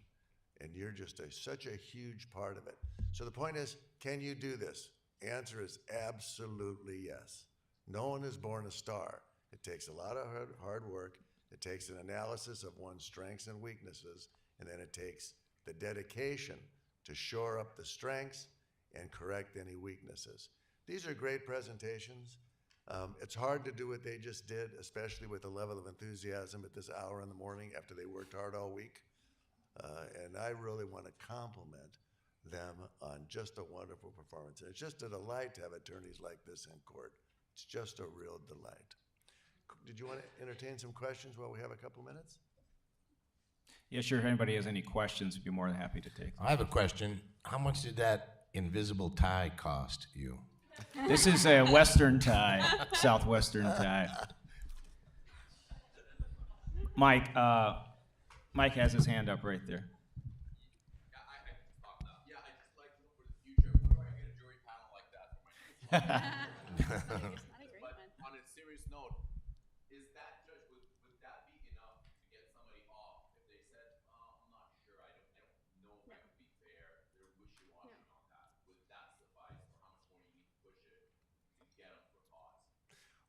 And you're just such a huge part of it. So the point is, can you do this? Answer is absolutely yes. No one is born a star. It takes a lot of hard work. It takes an analysis of one's strengths and weaknesses, and then it takes the dedication to shore up the strengths and correct any weaknesses. These are great presentations. It's hard to do what they just did, especially with the level of enthusiasm at this hour in the morning after they worked hard all week. And I really want to compliment them on just a wonderful performance. And it's just a delight to have attorneys like this in court. It's just a real delight. Did you want to entertain some questions while we have a couple minutes? Yeah, sure. If anybody has any questions, I'd be more than happy to take them. I have a question. How much did that invisible tie cost you? This is a Western tie, Southwestern tie. Mike has his hand up right there. But on a serious note, is that judge, would that be enough to get somebody off if they said, I'm not sure, I don't know if I could be fair, they're wishy-washy on that. Would that suffice, or how much more do you need to push it to get them for cause?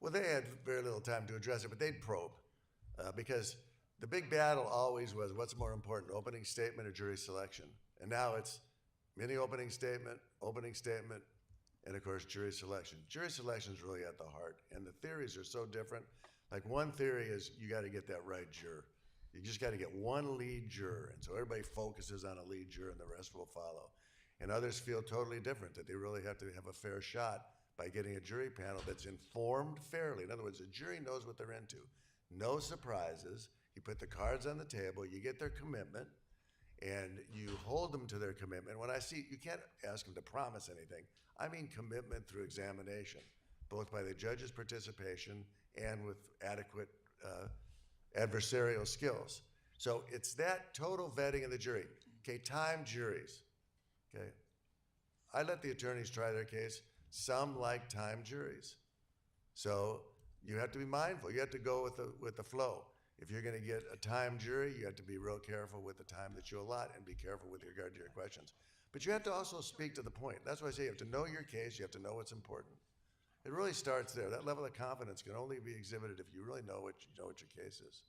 Well, they had very little time to address it, but they'd probe because the big battle always was what's more important, opening statement or jury selection? And now it's mini opening statement, and of course, jury selection. Jury selection is really at the heart, and the theories are so different. Like one theory is you got to get that right juror. You just got to get one lead juror, and so everybody focuses on a lead juror, and the rest will follow. And others feel totally different, that they really have to have a fair shot by getting a jury panel that's informed fairly. In other words, the jury knows what they're into. No surprises. You put the cards on the table, you get their commitment, and you hold them to their commitment. When I see, you can't ask them to promise anything. I mean commitment through examination, both by the judge's participation and with adequate adversarial skills. So it's that total vetting of the jury. Okay, timed juries. Okay, I let the attorneys try their case. Some like timed juries. So you have to be mindful. You have to go with the flow. If you're going to get a timed jury, you have to be real careful with the time that you allot and be careful with regard to your questions. But you have to also speak to the point. That's why I say you have to know your case. You have to know what's important. It really starts there. That level of confidence can only be exhibited if you really know what your case is.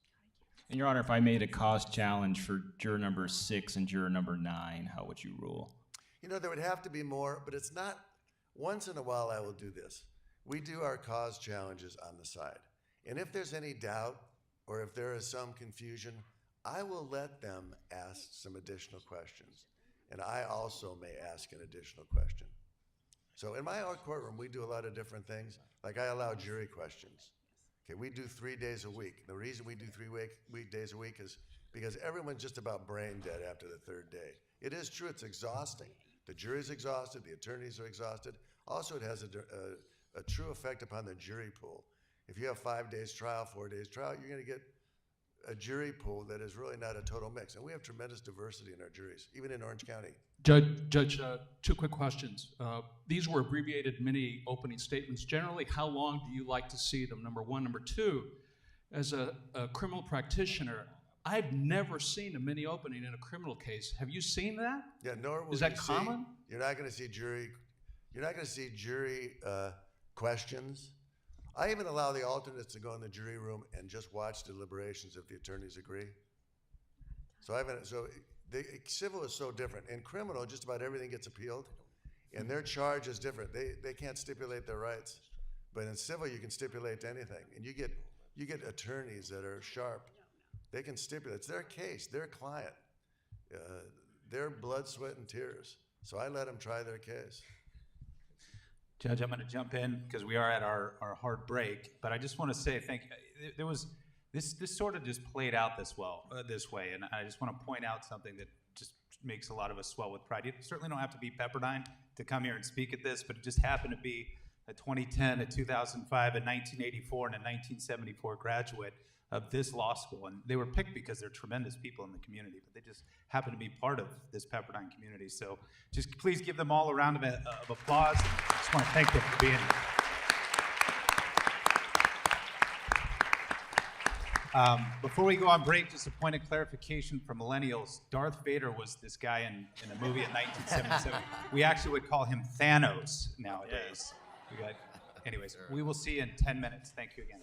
And Your Honor, if I made a cause challenge for juror number 6 and juror number 9, how would you rule? You know, there would have to be more, but it's not. Once in a while, I will do this. We do our cause challenges on the side. And if there's any doubt or if there is some confusion, I will let them ask some additional questions. And I also may ask an additional question. So in my courtroom, we do a lot of different things. Like I allow jury questions. Okay, we do 3 days a week. The reason we do 3 days a week is because everyone's just about brain dead after the 3rd day. It is true, it's exhausting. The jury's exhausted, the attorneys are exhausted. Also, it has a true effect upon the jury pool. If you have 5 days trial, 4 days trial, you're gonna get a jury pool that is really not a total mix. And we have tremendous diversity in our juries, even in Orange County. Judge, 2 quick questions. These were abbreviated mini opening statements. Generally, how long do you like to see them? Number 1. Number 2, as a criminal practitioner, I've never seen a mini opening in a criminal case. Have you seen that? Yeah, nor will Is that common? You're not going to see jury questions. I even allow the alternates to go in the jury room and just watch deliberations if the attorneys agree. So civil is so different. In criminal, just about everything gets appealed, and their charge is different. They can't stipulate their rights, but in civil you can stipulate anything, and you get attorneys that are sharp. They can stipulate. It's their case, their client, their blood, sweat, and tears. So I let them try their case. Judge, I'm going to jump in because we are at our hard break, but I just want to say thank you. There was this sort of just played out this way, and I just want to point out something that just makes a lot of us swell with pride. You certainly don't have to be Pepperdine to come here and speak at this, but it just happened to be a 2010, a 2005, a 1984, and a 1974 graduate of this law school. And they were picked because they're tremendous people in the community, but they just happen to be part of this Pepperdine community. So just please give them all a round of applause. And I just want to thank them for being here. Before we go on break, just a point of clarification for millennials. Darth Vader was this guy in a movie in 1977. We actually would call him Thanos nowadays. Anyways, we will see you in 10 minutes. Thank you again.